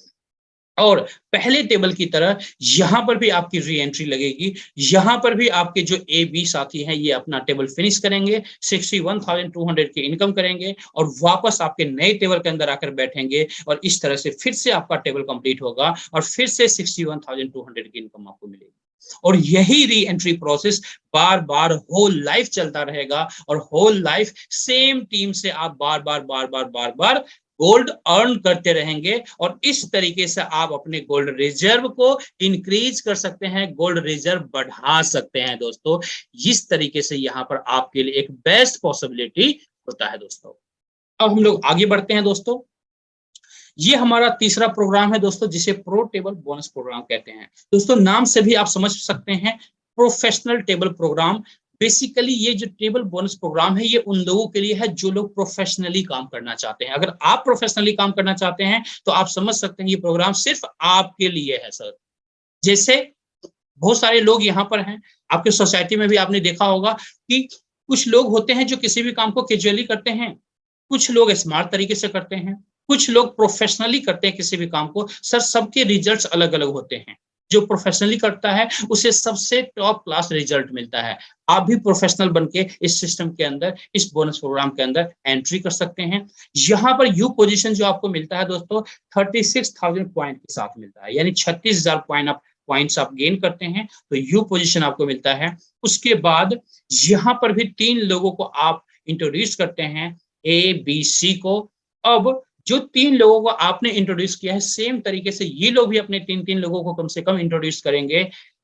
और पहले टेबल की तरह यहां पर भी आपकी री एंट्री लगेगी। यहां पर भी आपके जो ए बी साथी हैं ये अपना टेबल फिनिश करेंगे, 61,200 की इनकम करेंगे और वापस आपके नए टेबल के अंदर आकर बैठेंगे और इस तरह से फिर से आपका टेबल कंप्लीट होगा और फिर से 61,200 की इनकम आपको मिलेगी। और यही री एंट्री प्रोसेस बार बार होल लाइफ चलता रहेगा और होल लाइफ सेम टीम से आप बार बार बार बार बार बार गोल्ड अर्न करते रहेंगे और इस तरीके से आप अपने गोल्ड रिजर्व को इंक्रीज कर सकते हैं, गोल्ड रिजर्व बढ़ा सकते हैं दोस्तों। इस तरीके से यहाँ पर आपके लिए एक बेस्ट पॉसिबिलिटी होता है दोस्तों। अब हम लोग आगे बढ़ते हैं दोस्तों। ये हमारा तीसरा प्रोग्राम है दोस्तों, जिसे प्रो टेबल बोनस प्रोग्राम कहते हैं। दोस्तों नाम से भी आप समझ सकते हैं, प्रोफेशनल टेबल प्रोग्राम। बेसिकली ये जो टेबल बोनस प्रोग्राम है ये उन लोगों के लिए है जो लोग प्रोफेशनली काम करना चाहते हैं। अगर आप प्रोफेशनली काम करना चाहते हैं तो आप समझ सकते हैं ये प्रोग्राम सिर्फ आपके लिए है सर। जैसे बहुत सारे लोग यहाँ पर हैं, आपके सोसाइटी में भी आपने देखा होगा कि कुछ लोग होते हैं जो किसी भी काम को कैजुअली करते हैं, कुछ लोग स्मार्ट तरीके से करते हैं, कुछ लोग प्रोफेशनली करते हैं किसी भी काम को। सर सबके रिजल्ट्स अलग अलग होते हैं। जो प्रोफेशनली करता है उसे सबसे टॉप क्लास रिजल्ट मिलता है। आप भी प्रोफेशनल बनके इस सिस्टम के अंदर, इस बोनस प्रोग्राम के अंदर एंट्री कर सकते हैं। यहाँ पर यू पोजीशन जो आपको मिलता है दोस्तों 36,000 पॉइंट के साथ मिलता है, यानी 36,000 पॉइंट्स आप गेन करते हैं तो यू पोजीशन आपको मिलता है। उसके बाद यहाँ पर भी 3 लोगों को आप इंट्रोड्यूस करते हैं, ए बी सी को। अब जो 3 लोगों को आपने इंट्रोड्यूस किया है, सेम तरीके से ये लोग भी अपने 3 लोगों को कम से कम इंट्रोड्यूस करेंगे।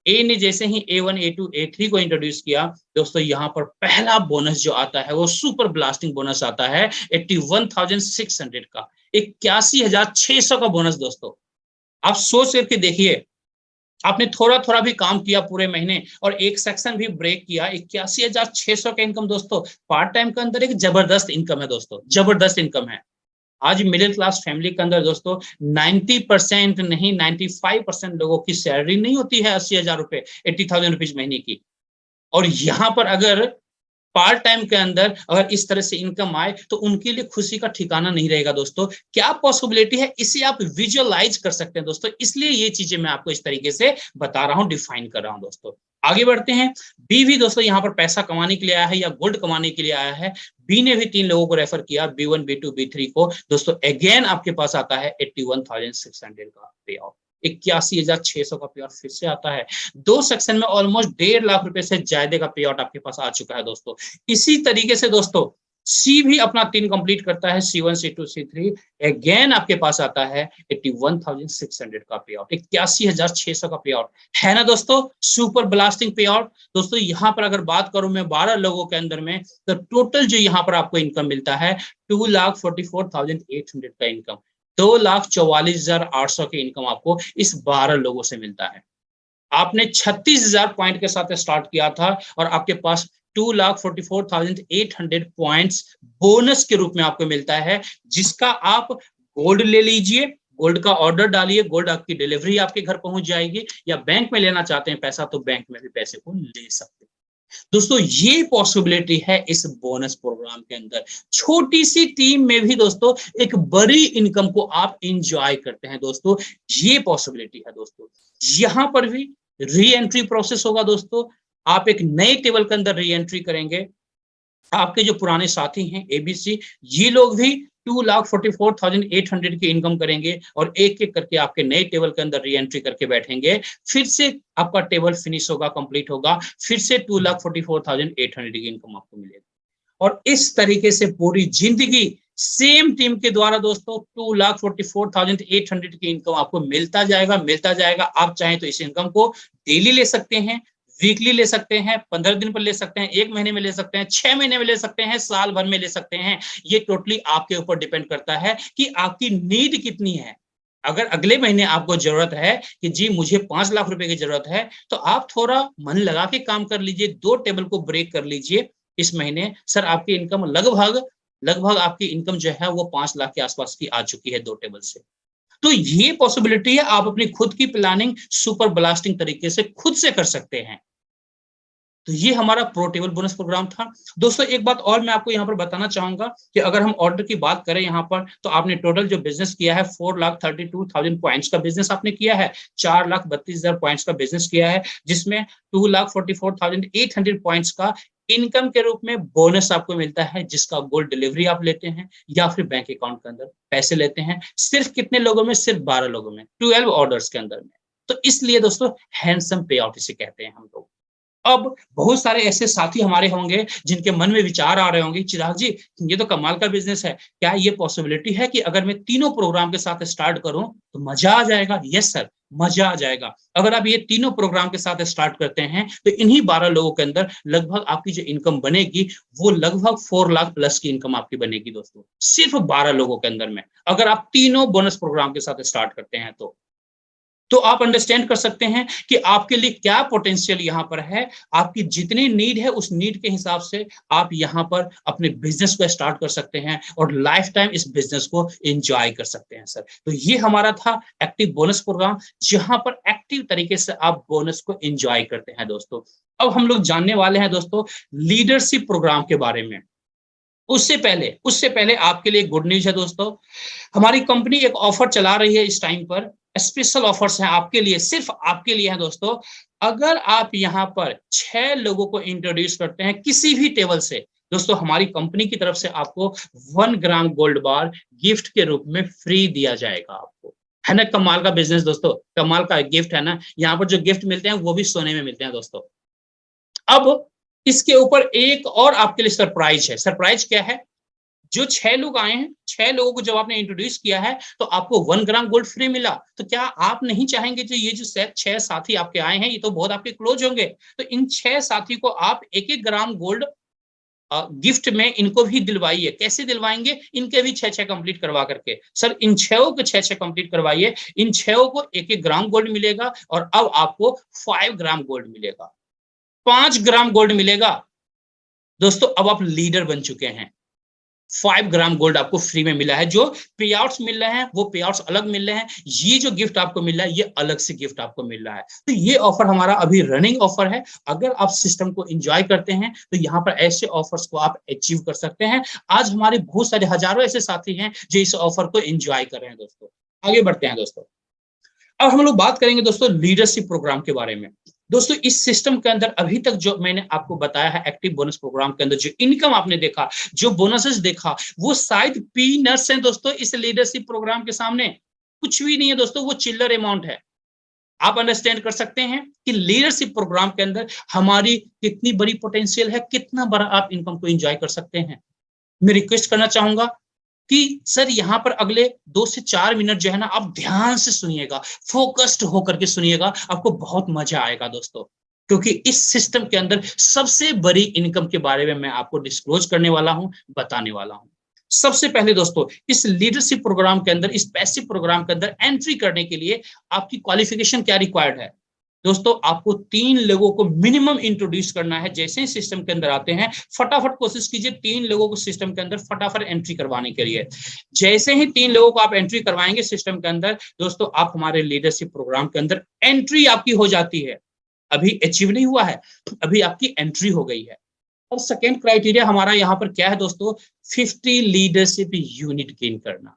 ए ने जैसे ही A1 A2 A3 को इंट्रोड्यूस किया दोस्तों, यहाँ पर पहला बोनस जो आता है वो सुपर ब्लास्टिंग बोनस आता है 81,600 का, 81,600 का बोनस दोस्तों। आप सोच करके देखिए, आपने थोड़ा-थोड़ा भी काम किया पूरे महीने और एक सेक्शन भी ब्रेक किया, 81,600 का इनकम दोस्तों, पार्ट टाइम के अंदर एक जबरदस्त इनकम है दोस्तों, जबरदस्त इनकम है। आज मिडिल क्लास फैमिली के अंदर दोस्तों 90% नहीं 95% लोगों की सैलरी नहीं होती है 80,000 रुपए, 80,000 रुपीज़ महीने की। और यहाँ पर अगर पार्ट टाइम के अंदर अगर इस तरह से इनकम आए तो उनके लिए खुशी का ठिकाना नहीं रहेगा दोस्तों। क्या पॉसिबिलिटी है, इसे आप विजुअलाइज कर सकते हैं दोस्तों। इसलिए ये चीजें मैं आपको इस तरीके से बता रहा हूं, डिफाइन कर रहा हूं दोस्तों। आगे बढ़ते हैं। बी भी दोस्तों यहाँ पर पैसा कमाने के लिए आया है या गोल्ड कमाने के लिए आया है। बी ने भी 3 लोगों को रेफर किया, B1 B2 B3 को दोस्तों। अगेन आपके पास आता है 81,600 का पे आउट, 81,600 का पे आउट फिर से आता है। 2 सेक्शन में ऑलमोस्ट 1.5 लाख रुपए से ज्यादा का पे आउट आपके पास आ चुका है दोस्तों। इसी तरीके से दोस्तों सी भी अपना 3 कंप्लीट करता है, C1 C2 C3। अगेन आपके पास आता है 81,600 का पे आउट, 81,600 का पे आउट है ना दोस्तों। सुपर ब्लास्टिंग पे आउट दोस्तों। यहाँ पर अगर बात करूं मैं 12 लोगों के अंदर में, तो टोटल जो यहाँ पर आपको इनकम मिलता है 2,44,800 का इनकम, 2,44,800 की इनकम आपको इस 12 लोगों से मिलता है। आपने 36,000 पॉइंट के साथ स्टार्ट किया था और आपके पास 2,44,800 पॉइंट्स बोनस के रूप में आपको मिलता है, जिसका आप गोल्ड ले लीजिए, गोल्ड का ऑर्डर डालिए, गोल्ड आपकी डिलीवरी आपके घर पहुंच जाएगी, या बैंक में लेना चाहते हैं पैसा तो बैंक में भी पैसे को ले सकते हैं दोस्तों। ये पॉसिबिलिटी है इस बोनस प्रोग्राम के अंदर। छोटी सी टीम में भी दोस्तों एक बड़ी इनकम को आप इंजॉय करते हैं दोस्तों, ये पॉसिबिलिटी है दोस्तों। यहां पर भी री एंट्री प्रोसेस होगा दोस्तों। आप एक नए टेबल के अंदर री एंट्री करेंगे। आपके जो पुराने साथी हैं एबीसी, ये लोग भी 2,44,800 की इनकम करेंगे और एक एक करके आपके नए टेबल के अंदर री एंट्री करके बैठेंगे। फिर से आपका टेबल फिनिश होगा, कंप्लीट होगा, फिर से 2,44,800 की इनकम आपको मिलेगी। और इस तरीके से पूरी जिंदगी सेम टीम के द्वारा दोस्तों 2,44,800 की इनकम आपको मिलता जाएगा। आप चाहें तो इस इनकम को डेली ले सकते हैं, वीकली ले सकते हैं, 15 दिन पर ले सकते हैं, 1 महीने में ले सकते हैं, 6 महीने में ले सकते हैं, साल भर में ले सकते हैं। ये टोटली आपके ऊपर डिपेंड करता है कि आपकी नीड कितनी है। अगर अगले महीने आपको जरूरत है कि जी मुझे 5 लाख रुपए की जरूरत है, तो आप थोड़ा मन लगा के काम कर लीजिए, 2 टेबल को ब्रेक कर लीजिए। इस महीने सर आपकी इनकम लगभग आपकी इनकम जो है वो 5 लाख के आसपास की आ चुकी है 2 टेबल से। तो ये पॉसिबिलिटी है, आप अपनी खुद की प्लानिंग सुपर ब्लास्टिंग तरीके से खुद से कर सकते हैं। तो ये हमारा प्रो टेबल बोनस प्रोग्राम था दोस्तों। एक बात और मैं आपको यहाँ पर बताना चाहूंगा कि अगर हम ऑर्डर की बात करें यहाँ पर, तो आपने टोटल जो बिजनेस किया है 4,32,000 पॉइंट्स का बिजनेस आपने किया है, 4,32,000 पॉइंट्स का बिजनेस किया है, जिसमें 2,44,800 पॉइंट्स का इनकम के रूप में बोनस आपको मिलता है, जिसका गोल्ड डिलीवरी आप लेते हैं या फिर बैंक अकाउंट के अंदर पैसे लेते हैं। सिर्फ कितने लोगों में? सिर्फ 12 लोगों में, 12 ऑर्डर्स के अंदर में। तो इसलिए दोस्तों हैंडसम पे आउट इसे कहते हैं हम लोग। अब बहुत सारे ऐसे साथी हमारे होंगे जिनके मन में विचार आ रहे होंगे, चिराग जी ये तो कमाल का बिजनेस है, क्या ये पॉसिबिलिटी है कि अगर मैं तीनों प्रोग्राम के साथ स्टार्ट करूं तो मजा आ जाएगा? यस सर, मजा आ जाएगा। अगर आप ये तीनों प्रोग्राम के साथ स्टार्ट करते हैं तो इन्हीं 12 लोगों के अंदर लगभग आपकी जो इनकम बनेगी वो लगभग 4 लाख प्लस की इनकम आपकी बनेगी दोस्तों, सिर्फ 12 लोगों के अंदर में, अगर आप तीनों बोनस प्रोग्राम के साथ स्टार्ट करते हैं तो आप अंडरस्टैंड कर सकते हैं कि आपके लिए क्या पोटेंशियल यहाँ पर है। आपकी जितनी नीड है उस नीड के हिसाब से आप यहाँ पर अपने बिजनेस को स्टार्ट कर सकते हैं और लाइफ टाइम इस बिजनेस को एंजॉय कर सकते हैं सर। तो ये हमारा था एक्टिव बोनस प्रोग्राम, जहां पर एक्टिव तरीके से आप बोनस को एंजॉय करते हैं दोस्तों। अब हम लोग जानने वाले हैं दोस्तों लीडरशिप प्रोग्राम के बारे में। उससे पहले आपके लिए गुड न्यूज है दोस्तों। हमारी कंपनी एक ऑफर चला रही है इस टाइम पर, स्पेशल ऑफर्स हैं आपके लिए, सिर्फ आपके लिए है दोस्तों। अगर आप यहाँ पर 6 लोगों को इंट्रोड्यूस करते हैं किसी भी टेबल से दोस्तों, हमारी कंपनी की तरफ से आपको 1 ग्राम गोल्ड बार गिफ्ट के रूप में फ्री दिया जाएगा आपको। है ना कमाल का बिजनेस दोस्तों, कमाल का गिफ्ट है ना। यहाँ पर जो गिफ्ट मिलते हैं वो भी सोने में मिलते हैं दोस्तों। अब इसके ऊपर एक और आपके लिए सरप्राइज है। सरप्राइज क्या है? जो 6 लोग आए हैं, 6 लोगों को जब आपने इंट्रोड्यूस किया है तो आपको 1 ग्राम गोल्ड फ्री मिला। तो क्या आप नहीं चाहेंगे जो ये जो 6 साथी आपके आए हैं, ये तो बहुत आपके क्लोज होंगे, तो इन 6 साथी को आप 1-1 ग्राम गोल्ड गिफ्ट में इनको भी दिलवाइए। कैसे दिलवाएंगे? इनके भी 6 कंप्लीट करवा करके। सर इन 6 को 6 कंप्लीट करवाइए, इन 6 को 1 ग्राम गोल्ड मिलेगा और अब आपको 5 ग्राम गोल्ड मिलेगा, 5 ग्राम गोल्ड मिलेगा। दोस्तों अब आप लीडर बन चुके हैं। 5 ग्राम गोल्ड आपको फ्री में मिला है। जो पे आउट्स मिल रहे हैं वो पे आउट्स अलग मिल रहे हैं, ये जो गिफ्ट आपको मिल रहा है ये अलग से गिफ्ट आपको मिल रहा है। तो ये ऑफर हमारा अभी रनिंग ऑफर है। अगर आप सिस्टम को एंजॉय करते हैं तो यहाँ पर ऐसे ऑफर्स को आप अचीव कर सकते हैं। आज हमारे बहुत सारे हजारों ऐसे साथी हैं जो इस ऑफर को एंजॉय कर रहे हैं। दोस्तों आगे बढ़ते हैं। दोस्तों अब हम लोग बात करेंगे दोस्तों लीडरशिप प्रोग्राम के बारे में। दोस्तों इस सिस्टम के अंदर अभी तक जो मैंने आपको बताया है, एक्टिव बोनस प्रोग्राम के अंदर जो इनकम आपने देखा, जो बोनसेस देखा, वो शायद पीनट्स हैं दोस्तों इस लीडरशिप प्रोग्राम के सामने। कुछ भी नहीं है दोस्तों, वो चिल्लर अमाउंट है। आप अंडरस्टैंड कर सकते हैं कि लीडरशिप प्रोग्राम के अंदर हमारी कितनी बड़ी पोटेंशियल है, कितना बड़ा आप इनकम को एंजॉय कर सकते हैं। मैं रिक्वेस्ट करना चाहूंगा कि सर यहाँ पर अगले 2 से 4 मिनट जो है ना, आप ध्यान से सुनिएगा, फोकस्ड होकर के सुनिएगा, आपको बहुत मजा आएगा दोस्तों। क्योंकि इस सिस्टम के अंदर सबसे बड़ी इनकम के बारे में मैं आपको डिस्क्लोज करने वाला हूं, बताने वाला हूं। सबसे पहले दोस्तों इस लीडरशिप प्रोग्राम के अंदर, इस पैसिव प्रोग्राम के अंदर एंट्री करने के लिए आपकी क्वालिफिकेशन क्या रिक्वायर्ड है? दोस्तों आपको 3 लोगों को मिनिमम इंट्रोड्यूस करना है। जैसे ही सिस्टम के अंदर आते हैं, फटाफट कोशिश कीजिए 3 लोगों को सिस्टम के अंदर फटाफट एंट्री करवाने के लिए। जैसे ही 3 लोगों को आप एंट्री करवाएंगे सिस्टम के अंदर, दोस्तों आप हमारे लीडरशिप प्रोग्राम के अंदर एंट्री आपकी हो जाती है। अभी अचीव नहीं हुआ है, अभी आपकी एंट्री हो गई है। और सेकेंड क्राइटेरिया हमारा यहाँ पर क्या है दोस्तों? 50 लीडरशिप यूनिट गेन करना।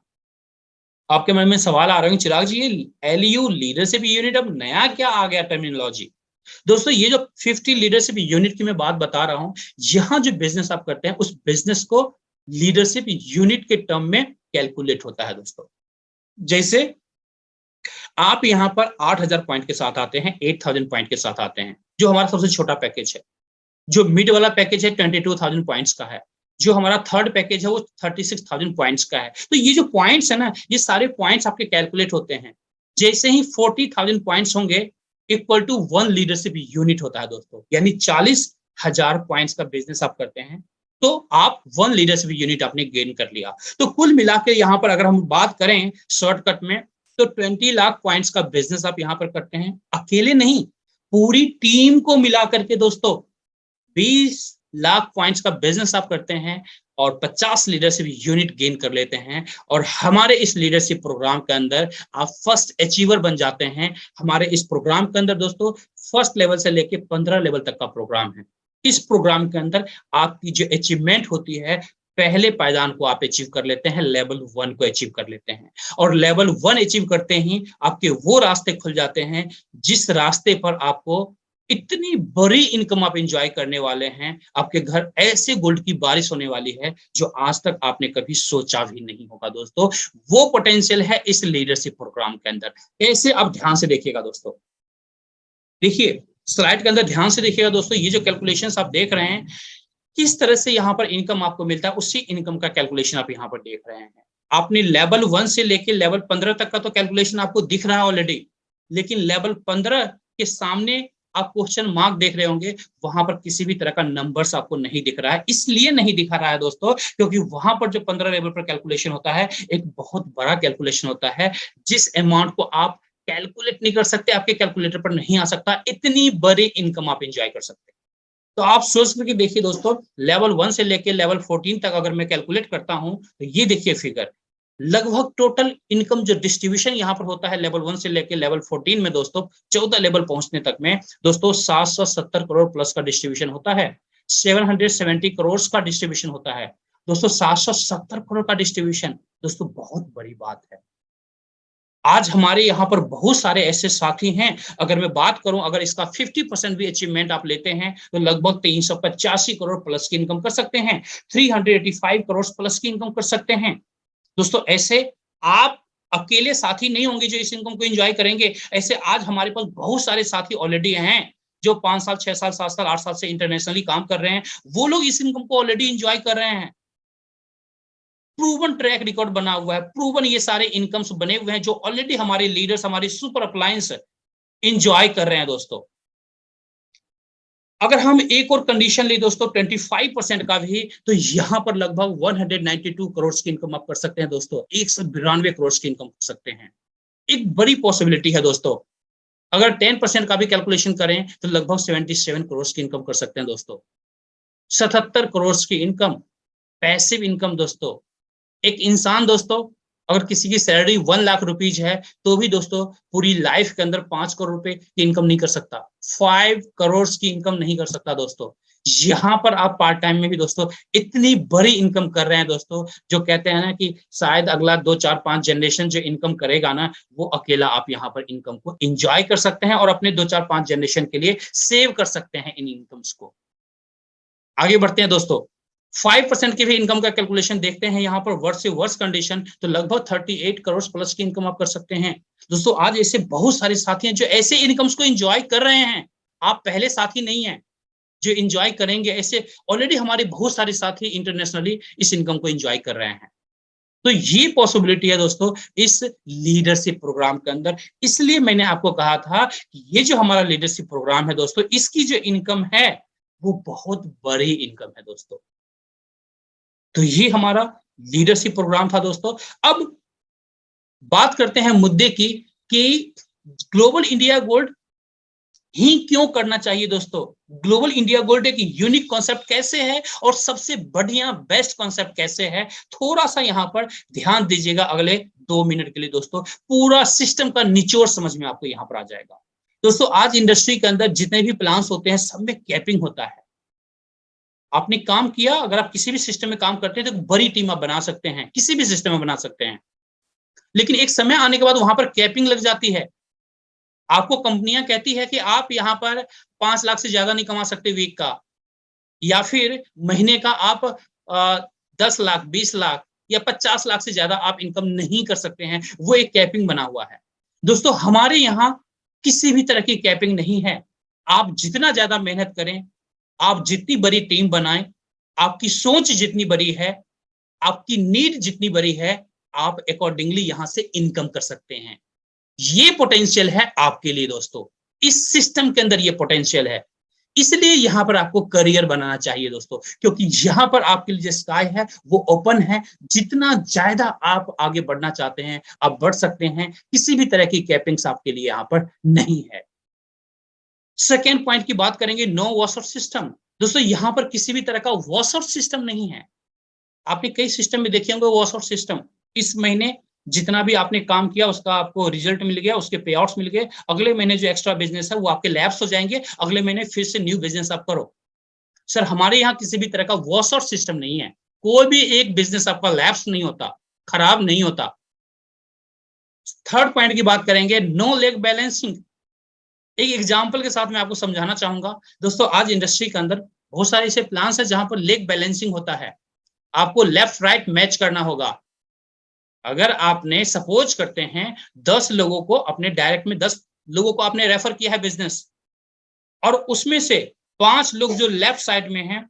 आपके मन में सवाल आ रहे हैं, चिराग जी ये LU लीडरशिप यूनिट अब नया क्या आ गया टर्मिनोलॉजी? दोस्तों ये जो 50 लीडरशिप यूनिट की मैं बात बता रहा हूं, यहां जो बिजनेस आप करते हैं उस बिजनेस को लीडरशिप यूनिट के टर्म में कैलकुलेट होता है। दोस्तों जैसे आप यहां पर 8000 पॉइंट के साथ आते हैं, 8000 पॉइंट के साथ आते हैं, जो हमारा सबसे छोटा पैकेज है। जो मिड वाला पैकेज है 22,000 पॉइंट्स का है। जो हमारा थर्ड पैकेज है वो 36,000 पॉइंट्स का है। तो ये जो पॉइंट्स है ना, ये सारे पॉइंट्स आपके कैलकुलेट होते हैं। जैसे ही 40,000 पॉइंट्स होंगे इक्वल टू 1 लीडरशिप यूनिट होता है दोस्तों। यानी 40,000 पॉइंट्स का बिजनेस आप करते हैं तो आप 1 लीडरशिप यूनिट आपने गेन कर लिया। तो कुल मिला के यहाँ पर अगर हम बात करें शॉर्टकट में, तो 20 लाख पॉइंट्स का बिजनेस आप यहाँ पर करते हैं। अकेले नहीं, पूरी टीम को मिला करके दोस्तों 20 लाख पॉइंट्स का बिजनेस आप करते हैं और 50 लीडरशिप यूनिट गेन कर लेते हैं। और हमारे इस लीडरशिप प्रोग्राम के अंदर आप फर्स्ट अचीवर बन जाते हैं। हमारे इस प्रोग्राम के अंदर दोस्तों फर्स्ट लेवल से लेके 15 लेवल तक का प्रोग्राम है। इस प्रोग्राम के अंदर आपकी जो अचीवमेंट होती है, पहले पायदान को आप अचीव कर लेते हैं, लेवल 1 को अचीव कर लेते हैं। और लेवल 1 अचीव करते ही आपके वो रास्ते खुल जाते हैं जिस रास्ते पर आपको इतनी बड़ी इनकम आप एंजॉय करने वाले हैं। आपके घर ऐसे गोल्ड की बारिश होने वाली है जो आज तक आपने कभी सोचा भी नहीं होगा। दोस्तों वो पोटेंशियल है इस लीडरशिप प्रोग्राम के अंदर। ऐसे आप ध्यान से देखिएगा दोस्तों, देखिए स्लाइड के अंदर ध्यान से देखिएगा दोस्तों। ये जो कैलकुलेशंस आप देख रहे हैं, किस तरह से यहाँ पर इनकम आपको मिलता है, उसी इनकम का कैलकुलेशन आप यहाँ पर देख रहे हैं। आपने लेवल 1 से लेके लेवल 15 तक का तो कैलकुलेशन आपको दिख रहा है ऑलरेडी, लेकिन लेवल 15 के सामने आप क्वेश्चन मार्क देख रहे होंगे, वहां पर किसी भी तरह का नंबर्स आपको नहीं दिख रहा है। इसलिए नहीं दिखा रहा है दोस्तों क्योंकि वहां पर जो 15 लेवल पर कैलकुलेशन होता है, एक बहुत बड़ा कैलकुलेशन होता है जिस अमाउंट को आप कैलकुलेट नहीं कर सकते, आपके कैलकुलेटर पर नहीं आ सकता। इतनी बड़ी इनकम आप एंजॉय कर सकते हैं। तो आप सोच करके देखिए दोस्तों, लेवल 1 से लेके लेवल 14 तक अगर मैं कैलकुलेट करता हूं तो ये देखिए फिगर, लगभग टोटल इनकम जो डिस्ट्रीब्यूशन यहाँ पर होता है लेवल 1 से लेके लेवल 14 में दोस्तों, 14 लेवल पहुंचने तक में दोस्तों 770 करोड़ प्लस का डिस्ट्रीब्यूशन होता है। 770 करोड़ का डिस्ट्रीब्यूशन होता है दोस्तों। 770 करोड़ का डिस्ट्रीब्यूशन दोस्तों बहुत बड़ी बात है। आज हमारे यहाँ पर बहुत सारे ऐसे साथी हैं, अगर मैं बात करूं, अगर इसका 50% भी अचीवमेंट आप लेते हैं तो लगभग 385 करोड़ प्लस की इनकम कर सकते हैं, 385 करोड़ प्लस की इनकम कर सकते हैं। दोस्तों ऐसे आप अकेले साथी नहीं होंगे जो इस इनकम को एंजॉय करेंगे। ऐसे आज हमारे पास बहुत सारे साथी ऑलरेडी हैं जो 5 साल 6 साल 7 साल 8 साल से इंटरनेशनली काम कर रहे हैं। वो लोग इस इनकम को ऑलरेडी एंजॉय कर रहे हैं। प्रूवन ट्रैक रिकॉर्ड बना हुआ है, प्रूवन ये सारे इनकम्स बने हुए हैं जो ऑलरेडी हमारे लीडर्स, हमारे सुपर अपलायंस एंजॉय कर रहे हैं। दोस्तों अगर हम एक और कंडीशन ले दोस्तों 25% का भी, तो यहां पर लगभग 192 करोड़ की इनकम आप कर सकते हैं दोस्तों, 192 करोड़ की इनकम कर सकते हैं। एक बड़ी पॉसिबिलिटी है दोस्तों। अगर 10% का भी कैलकुलेशन करें तो लगभग 77 करोड़ की इनकम कर सकते हैं दोस्तों। 77 करोड़ की इनकम, पैसिव इनकम दोस्तों। एक इंसान दोस्तों अगर किसी की सैलरी 1 लाख रुपीज है तो भी दोस्तों पूरी लाइफ के अंदर 5 करोड़ रुपए की इनकम नहीं कर सकता, 5 करोड़ की इनकम नहीं कर सकता दोस्तों। यहां पर आप पार्ट टाइम में भी दोस्तों इतनी बड़ी इनकम कर रहे हैं दोस्तों, जो कहते हैं ना कि शायद अगला 2 4 5 जनरेशन जो इनकम करेगा ना, वो अकेला आप यहाँ पर इनकम को एंजॉय कर सकते हैं और अपने 2 4 5 जनरेशन के लिए सेव कर सकते हैं इन इनकम्स को। आगे बढ़ते हैं दोस्तों। 5% की भी इनकम का कैलकुलेशन देखते हैं यहाँ पर वर्ष से वर्ष कंडीशन, तो लगभग 38 करोड़ प्लस की इनकम आप कर सकते हैं दोस्तों। आज ऐसे बहुत सारे साथी हैं जो ऐसे इनकम्स को एंजॉय कर रहे हैं। आप पहले साथी नहीं है जो एंजॉय करेंगे, ऐसे ऑलरेडी हमारे बहुत सारे साथी इंटरनेशनली इस इनकम को एंजॉय कर रहे हैं। तो ये पॉसिबिलिटी है दोस्तों इस लीडरशिप प्रोग्राम के अंदर। इसलिए मैंने आपको कहा था कि ये जो हमारा लीडरशिप प्रोग्राम है दोस्तों, इसकी जो इनकम है वो बहुत बड़ी इनकम है दोस्तों। तो ये हमारा लीडरशिप प्रोग्राम था दोस्तों। अब बात करते हैं मुद्दे की कि ग्लोबल इंडिया गोल्ड ही क्यों करना चाहिए दोस्तों। ग्लोबल इंडिया गोल्ड एक यूनिक कॉन्सेप्ट कैसे है और सबसे बढ़िया बेस्ट कॉन्सेप्ट कैसे है, थोड़ा सा यहां पर ध्यान दीजिएगा अगले 2 मिनट के लिए दोस्तों। पूरा सिस्टम का निचोड़ समझ में आपको यहां पर आ जाएगा दोस्तों। आज इंडस्ट्री के अंदर जितने भी प्लान्स होते हैं सब में कैपिंग होता है। आपने काम किया, अगर आप किसी भी सिस्टम में काम करते हैं तो बड़ी टीम आप बना सकते हैं, किसी भी सिस्टम में बना सकते हैं, लेकिन एक समय आने के बाद वहां पर कैपिंग लग जाती है। आपको कंपनियां कहती है कि आप यहाँ पर 5 लाख से ज्यादा नहीं कमा सकते वीक का, या फिर महीने का आप 10 लाख 20 लाख या 50 लाख से ज्यादा आप इनकम नहीं कर सकते हैं। वो एक कैपिंग बना हुआ है दोस्तों। हमारे यहाँ किसी भी तरह की कैपिंग नहीं है। आप जितना ज्यादा मेहनत करें, आप जितनी बड़ी टीम बनाएं, आपकी सोच जितनी बड़ी है, आपकी नीड जितनी बड़ी है, आप अकॉर्डिंगली यहां से इनकम कर सकते हैं। ये पोटेंशियल है आपके लिए दोस्तों, इस सिस्टम के अंदर ये पोटेंशियल है। इसलिए यहां पर आपको करियर बनाना चाहिए दोस्तों, क्योंकि यहां पर आपके लिए जो स्काई है वो ओपन है। जितना ज्यादा आप आगे बढ़ना चाहते हैं आप बढ़ सकते हैं, किसी भी तरह की कैपिंग्स आपके लिए यहां पर नहीं है। सेकेंड पॉइंट की बात करेंगे, नो वॉश आउट सिस्टम। दोस्तों यहां पर किसी भी तरह का वॉश आउट सिस्टम नहीं है। आपने कई सिस्टम में देखे होंगे वॉश आउट सिस्टम। इस महीने जितना भी आपने काम किया उसका आपको रिजल्ट मिल गया, उसके पे आउट्स मिल गए, अगले महीने जो एक्स्ट्रा बिजनेस है वो आपके लैप्स हो जाएंगे, अगले महीने फिर से न्यू बिजनेस आप करो। सर हमारे यहाँ किसी भी तरह का वॉश आउट सिस्टम नहीं है। कोई भी एक बिजनेस आपका लैप्स नहीं होता, खराब नहीं होता। थर्ड पॉइंट की बात करेंगे, नो लेग बैलेंसिंग। एक एग्जाम्पल के साथ मैं आपको समझाना चाहूंगा दोस्तों। आज इंडस्ट्री के अंदर बहुत सारे ऐसे प्लान्स है जहां पर लेग बैलेंसिंग होता है। आपको लेफ्ट राइट मैच करना होगा। अगर आपने सपोज करते हैं 10 लोगों को अपने डायरेक्ट में 10 लोगों को आपने रेफर किया है बिजनेस, और उसमें से 5 लोग जो लेफ्ट साइड में हैं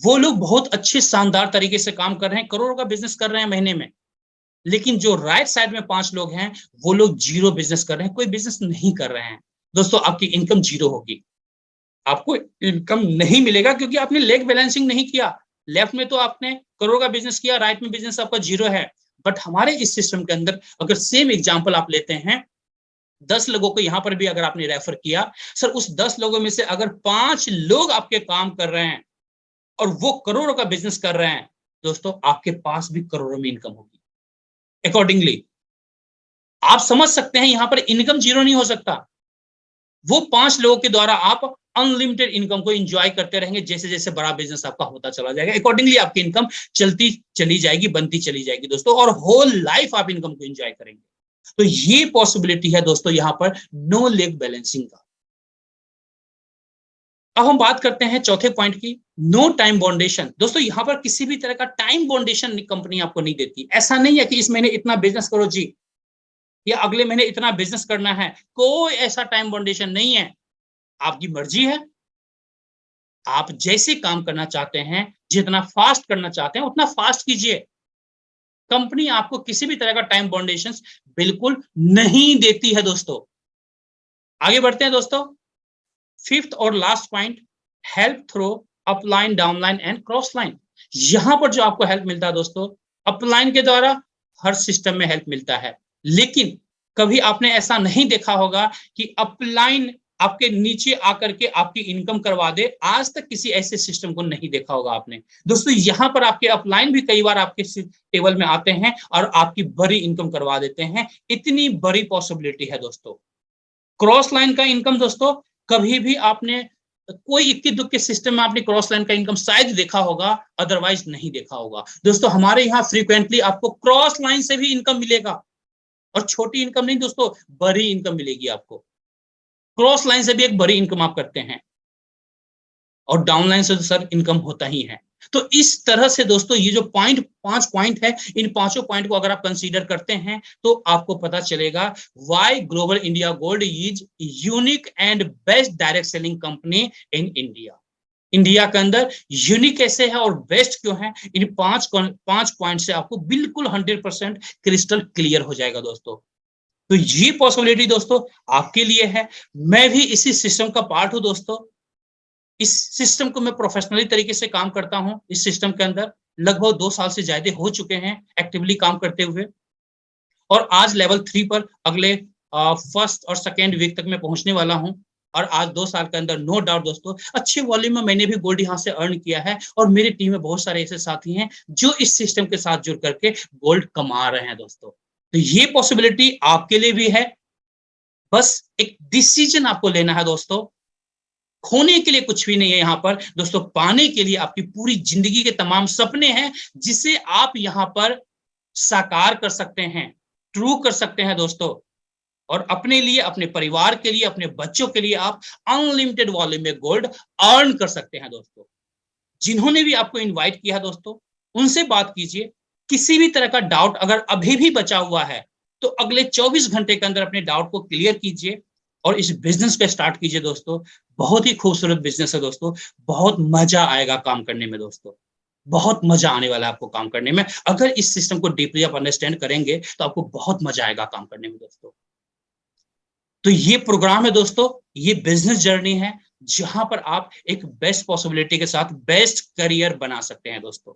वो लोग बहुत अच्छे शानदार तरीके से काम कर रहे हैं, करोड़ों का बिजनेस कर रहे हैं महीने में। लेकिन जो राइट साइड में 5 लोग हैं वो लोग जीरो बिजनेस कर रहे हैं, कोई बिजनेस नहीं कर रहे हैं। दोस्तों आपकी इनकम जीरो होगी, आपको इनकम नहीं मिलेगा, क्योंकि आपने लेग बैलेंसिंग नहीं किया। लेफ्ट में तो आपने करोड़ का बिजनेस किया, राइट में बिजनेस आपका जीरो है। बट हमारे इस सिस्टम के अंदर अगर सेम एग्जांपल आप लेते हैं, 10 लोगों को यहां पर भी अगर आपने रेफर किया, सर उस 10 लोगों में से अगर 5 लोग आपके काम कर रहे हैं और वो करोड़ों का बिजनेस कर रहे हैं, दोस्तों आपके पास भी करोड़ों में इनकम होगी। अकॉर्डिंगली आप समझ सकते हैं यहां पर इनकम जीरो नहीं हो सकता। वो 5 लोगों के द्वारा आप अनलिमिटेड इनकम को एंजॉय करते रहेंगे। जैसे जैसे बड़ा बिजनेस आपका होता चला जाएगा, अकॉर्डिंगली आपकी इनकम चलती चली जाएगी, बनती चली जाएगी दोस्तों, और होल लाइफ आप इनकम को एंजॉय करेंगे। तो ये पॉसिबिलिटी है दोस्तों यहां पर नो लेग बैलेंसिंग का। अब हम बात करते हैं चौथे पॉइंट की, नो टाइम बाउंडेशन। दोस्तों यहां पर किसी भी तरह का टाइम बाउंडेशन कंपनी आपको नहीं देती। ऐसा नहीं है कि इस महीने इतना बिजनेस करो जी, या अगले महीने इतना बिजनेस करना है, कोई ऐसा टाइम बाउंडेशन नहीं है। आपकी मर्जी है, आप जैसे काम करना चाहते हैं, जितना फास्ट करना चाहते हैं उतना फास्ट कीजिए। कंपनी आपको किसी भी तरह का टाइम बाउंडेशन बिल्कुल नहीं देती है दोस्तों। आगे बढ़ते हैं दोस्तों। फिफ्थ और last point, help through upline, downline and cross line. यहां पर जो आपको हेल्प मिलता है दोस्तों, अपलाइन के द्वारा हर सिस्टम में हेल्प मिलता है, लेकिन कभी आपने ऐसा नहीं देखा होगा कि अपलाइन आपके नीचे आकर के आपकी इनकम करवा दे। आज तक किसी ऐसे सिस्टम को नहीं देखा होगा आपने। दोस्तों यहां पर आपके अपलाइन भी कई बार आपके टेबल में आते हैं और आपकी बड़ी इनकम करवा देते हैं। इतनी बड़ी पॉसिबिलिटी है दोस्तों। क्रॉस लाइन का इनकम दोस्तों, कभी भी आपने कोई इक्की दुक्के सिस्टम में आपने क्रॉस लाइन का इनकम शायद देखा होगा, अदरवाइज नहीं देखा होगा। दोस्तों हमारे यहाँ फ्रीक्वेंटली आपको क्रॉस लाइन से भी इनकम मिलेगा, और छोटी इनकम नहीं दोस्तों, बड़ी इनकम मिलेगी आपको। क्रॉस लाइन से भी एक बड़ी इनकम आप करते हैं, और डाउन लाइन से तो सर इनकम होता ही है। तो इस तरह से दोस्तों ये जो पांच पॉइंट है, इन पांचों पॉइंट को अगर आप कंसीडर करते हैं तो आपको पता चलेगा why global India gold is unique and best direct selling company in India. India के अंदर यूनिक कैसे है और बेस्ट क्यों है, इन पांच पॉइंट से आपको बिल्कुल 100% क्रिस्टल क्लियर हो जाएगा दोस्तों। तो ये पॉसिबिलिटी दोस्तों आपके लिए है। मैं भी इसी सिस्टम का पार्ट हूं दोस्तों। इस सिस्टम को मैं प्रोफेशनली तरीके से काम करता हूं। इस सिस्टम के अंदर लगभग 2 साल से ज्यादा हो चुके हैं एक्टिवली काम करते हुए, और आज लेवल 3 पर अगले फर्स्ट और सेकेंड वीक तक मैं पहुंचने वाला हूं। और आज 2 साल के अंदर नो डाउट दोस्तों अच्छे वॉल्यूम में मैंने भी गोल्ड यहाँ से अर्न किया है, और मेरी टीम में बहुत सारे ऐसे साथी हैं जो इस सिस्टम के साथ जुड़ करके गोल्ड कमा रहे हैं दोस्तों। तो ये पॉसिबिलिटी आपके लिए भी है। बस एक डिसीजन आपको लेना है दोस्तों। खोने के लिए कुछ भी नहीं है यहाँ पर दोस्तों, पाने के लिए आपकी पूरी जिंदगी के तमाम सपने हैं जिसे आप यहाँ पर साकार कर सकते हैं, ट्रू कर सकते हैं दोस्तों। और अपने लिए, अपने परिवार के लिए, अपने बच्चों के लिए आप अनलिमिटेड वॉल्यूम में गोल्ड अर्न कर सकते हैं दोस्तों। जिन्होंने भी आपको इनवाइट किया है दोस्तों, उनसे बात कीजिए। किसी भी तरह का डाउट अगर अभी भी बचा हुआ है तो अगले 24 घंटे के अंदर अपने डाउट को क्लियर कीजिए और इस बिजनेस पे स्टार्ट कीजिए दोस्तों। बहुत ही खूबसूरत बिजनेस है दोस्तों, बहुत मजा आएगा काम करने में दोस्तों, बहुत मजा आने वाला है आपको काम करने में। अगर इस सिस्टम को डीपली आप अंडरस्टैंड करेंगे तो आपको बहुत मजा आएगा काम करने में दोस्तों। तो ये प्रोग्राम है दोस्तों, ये बिजनेस जर्नी है जहां पर आप एक बेस्ट पॉसिबिलिटी के साथ बेस्ट करियर बना सकते हैं दोस्तों।